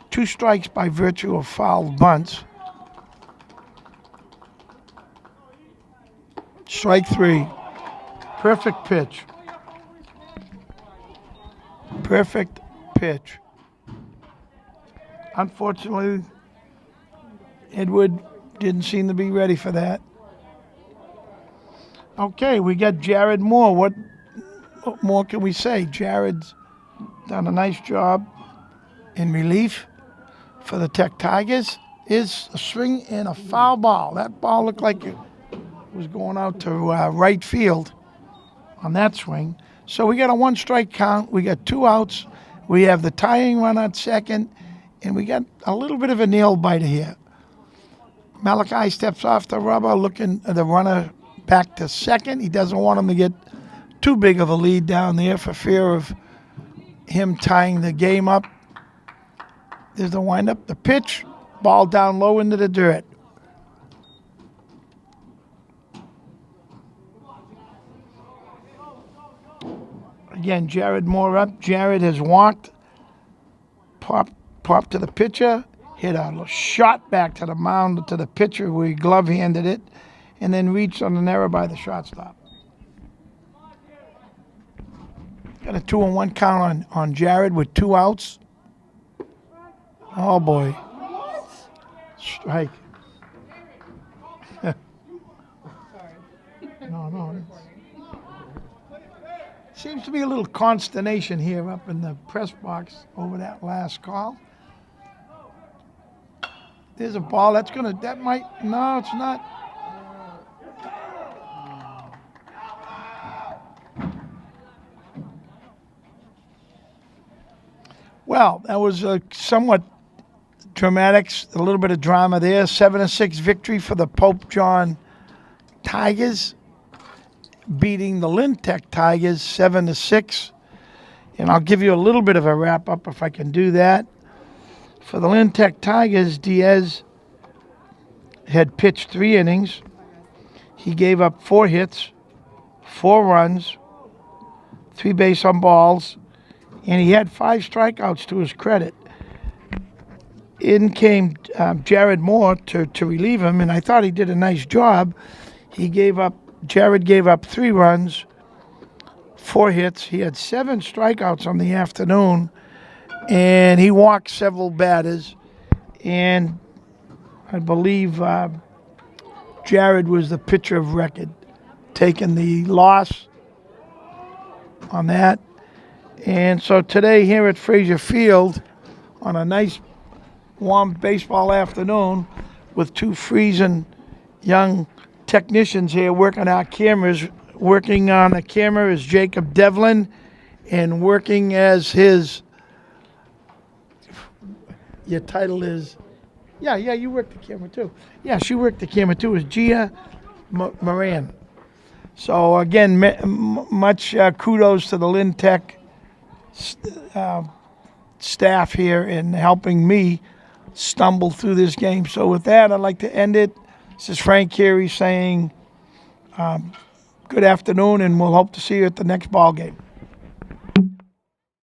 2 strikes by virtue of fouled bunts. Strike 3. Perfect pitch. Perfect pitch. Unfortunately, Edward didn't seem to be ready for that. Okay, we got Jared Moore. What more can we say? Jared's done a nice job in relief for the Tech Tigers. Is a swing and a foul ball. That ball looked like it was going out to right field on that swing. So we got a 1-strike count. We got 2 outs. We have the tying run on second, and we got a little bit of a nail biter here. Malachi steps off the rubber, looking at the runner back to second. He doesn't want him to get too big of a lead down there for fear of him tying the game up. There's the windup, the pitch, ball down low into the dirt. Again, Jared Moore up. Jared has walked, popped to the pitcher, hit a shot back to the mound to the pitcher where he glove-handed it, and then reached on an error by the shortstop. Got a 2-1 count on Jared with 2 outs. Oh boy. Strike. No. Seems to be a little consternation here up in the press box over that last call. There's a ball no, it's not. Well, that was somewhat dramatic, a little bit of drama there. 7-6 victory for the Pope John Tigers, beating the Lynn Tech Tigers 7-6. And I'll give you a little bit of a wrap up if I can do that. For the Lynn Tech Tigers, Diaz had pitched 3 innings. He gave up 4 hits, 4 runs, 3 base on balls, and he had 5 strikeouts to his credit. In came Jared Moore to relieve him, and I thought he did a nice job. Jared gave up 3 runs, 4 hits. He had 7 strikeouts on the afternoon, and he walked several batters. And I believe Jared was the pitcher of record, taking the loss on that. And so today here at Frazier Field, on a nice warm baseball afternoon with 2 freezing young technicians here working our cameras. Working on the camera is Jacob Devlin, and working as your title is, you work the camera too. Yeah, she worked the camera too, is Gia Moran. So again, much kudos to the Lynn Tech staff here in helping me stumble through this game. So with that, I'd like to end it. This is Frank Carey saying good afternoon, and we'll hope to see you at the next ball game.